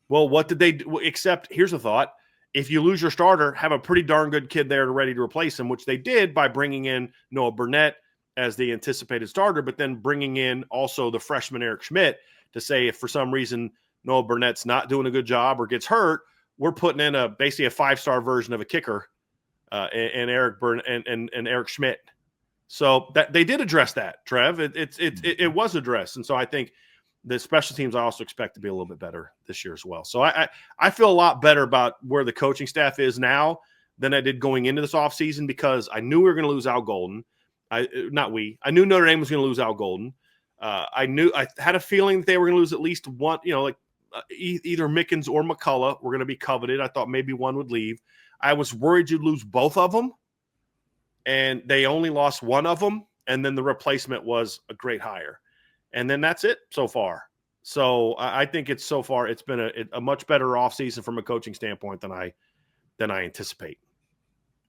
Well, what did they do? Except, here's a thought. If you lose your starter, have a pretty darn good kid there ready to replace him, which they did by bringing in Noah Burnett as the anticipated starter, but then bringing in also the freshman Eric Schmidt to say if for some reason Noah Burnett's not doing a good job or gets hurt, we're putting in basically a 5-star version of a kicker and Eric Schmidt. So that they did address that, Trev. It was addressed, and so I think the special teams I also expect to be a little bit better this year as well. So I feel a lot better about where the coaching staff is now than I did going into this offseason because I knew we were going to lose Al Golden. I knew Notre Dame was going to lose Al Golden. I had a feeling that they were going to lose at least one. Either Mickens or McCullough were going to be coveted. I thought maybe one would leave. I was worried you'd lose both of them. And they only lost one of them, and then the replacement was a great hire. And then that's it so far. So I think it's been a much better offseason from a coaching standpoint than I anticipate.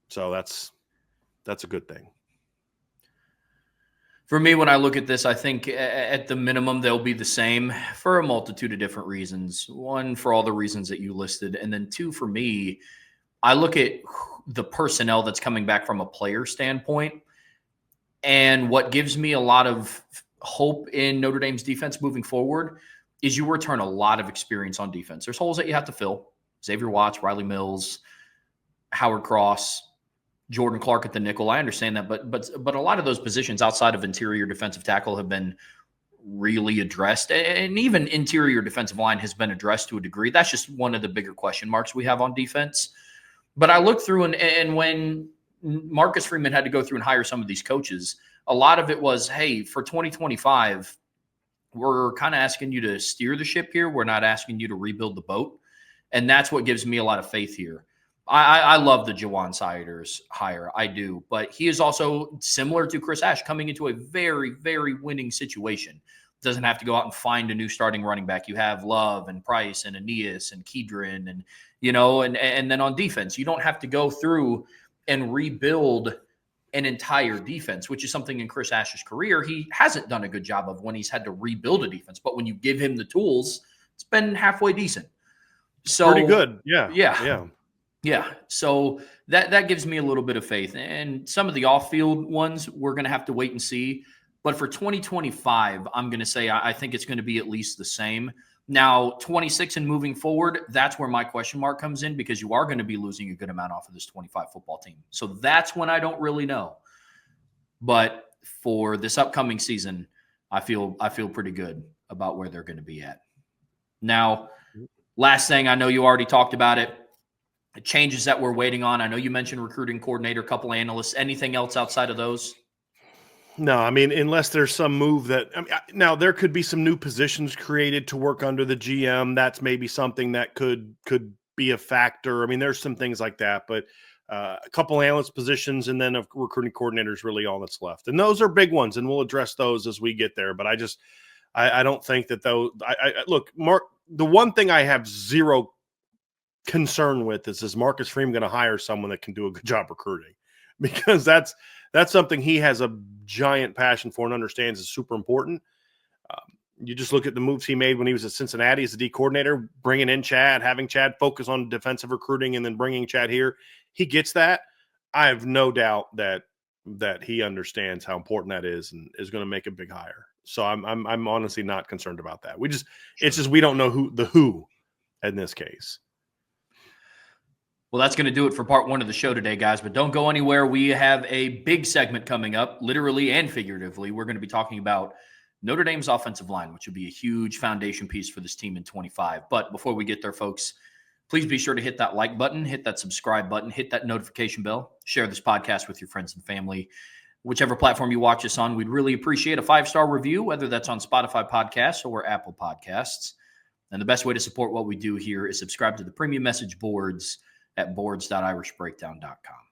So that's a good thing. For me, when I look at this, I think at the minimum, they'll be the same for a multitude of different reasons. One, for all the reasons that you listed. And then two, for me, I look at the personnel that's coming back from a player standpoint. And what gives me a lot of hope in Notre Dame's defense moving forward is you return a lot of experience on defense. There's holes that you have to fill. Xavier Watts, Riley Mills, Howard Cross, Jordan Clark at the nickel. I understand that, but a lot of those positions outside of interior defensive tackle have been really addressed, and even interior defensive line has been addressed to a degree. That's just one of the bigger question marks we have on defense. But I look through and when Marcus Freeman had to go through and hire some of these coaches, a lot of it was, hey, for 2025, we're kind of asking you to steer the ship here. We're not asking you to rebuild the boat. And that's what gives me a lot of faith here. I love the Jawan Siders hire. I do. But he is also similar to Chris Ash coming into a very, very winning situation. Doesn't have to go out and find a new starting running back. You have Love and Price and Aeneas and Kedron and and then on defense, you don't have to go through and rebuild an entire defense, which is something in Chris Ash's career he hasn't done a good job of when he's had to rebuild a defense. But when you give him the tools, it's been halfway decent. So pretty good. Yeah. So that gives me a little bit of faith. And some of the off-field ones, we're going to have to wait and see. But for 2025, I'm going to say I think it's going to be at least the same. Now, 26 and moving forward, that's where my question mark comes in because you are going to be losing a good amount off of this 25 football team. So that's when I don't really know. But for this upcoming season, I feel pretty good about where they're going to be at. Now, last thing, I know you already talked about it. The changes that we're waiting on. I know you mentioned recruiting coordinator, a couple analysts. Anything else outside of those? No, I mean, unless there's some move now there could be some new positions created to work under the GM. That's maybe something that could be a factor. I mean, there's some things like that, but a couple analyst positions and then a recruiting coordinator is really all that's left. And those are big ones, and we'll address those as we get there. But I don't think that those. Look, Mark. The one thing I have zero concern with is Marcus Freeman going to hire someone that can do a good job recruiting? Because that's something he has a giant passion for and understands is super important. You just look at the moves he made when he was at Cincinnati as a D coordinator, bringing in Chad, having Chad focus on defensive recruiting, and then bringing Chad here. He gets that. I have no doubt that he understands how important that is and is going to make a big hire. So I'm honestly not concerned about that. It's just we don't know who in this case. Well, that's going to do it for part one of the show today, guys. But don't go anywhere. We have a big segment coming up, literally and figuratively. We're going to be talking about Notre Dame's offensive line, which will be a huge foundation piece for this team in 25. But before we get there, folks, Please be sure to hit that like button, hit that subscribe button, hit that notification bell, share this podcast with your friends and family. Whichever platform you watch us on, we'd really appreciate a 5-star review, whether that's on Spotify Podcasts or Apple Podcasts. And the best way to support what we do here is subscribe to the premium message boards at boards.irishbreakdown.com.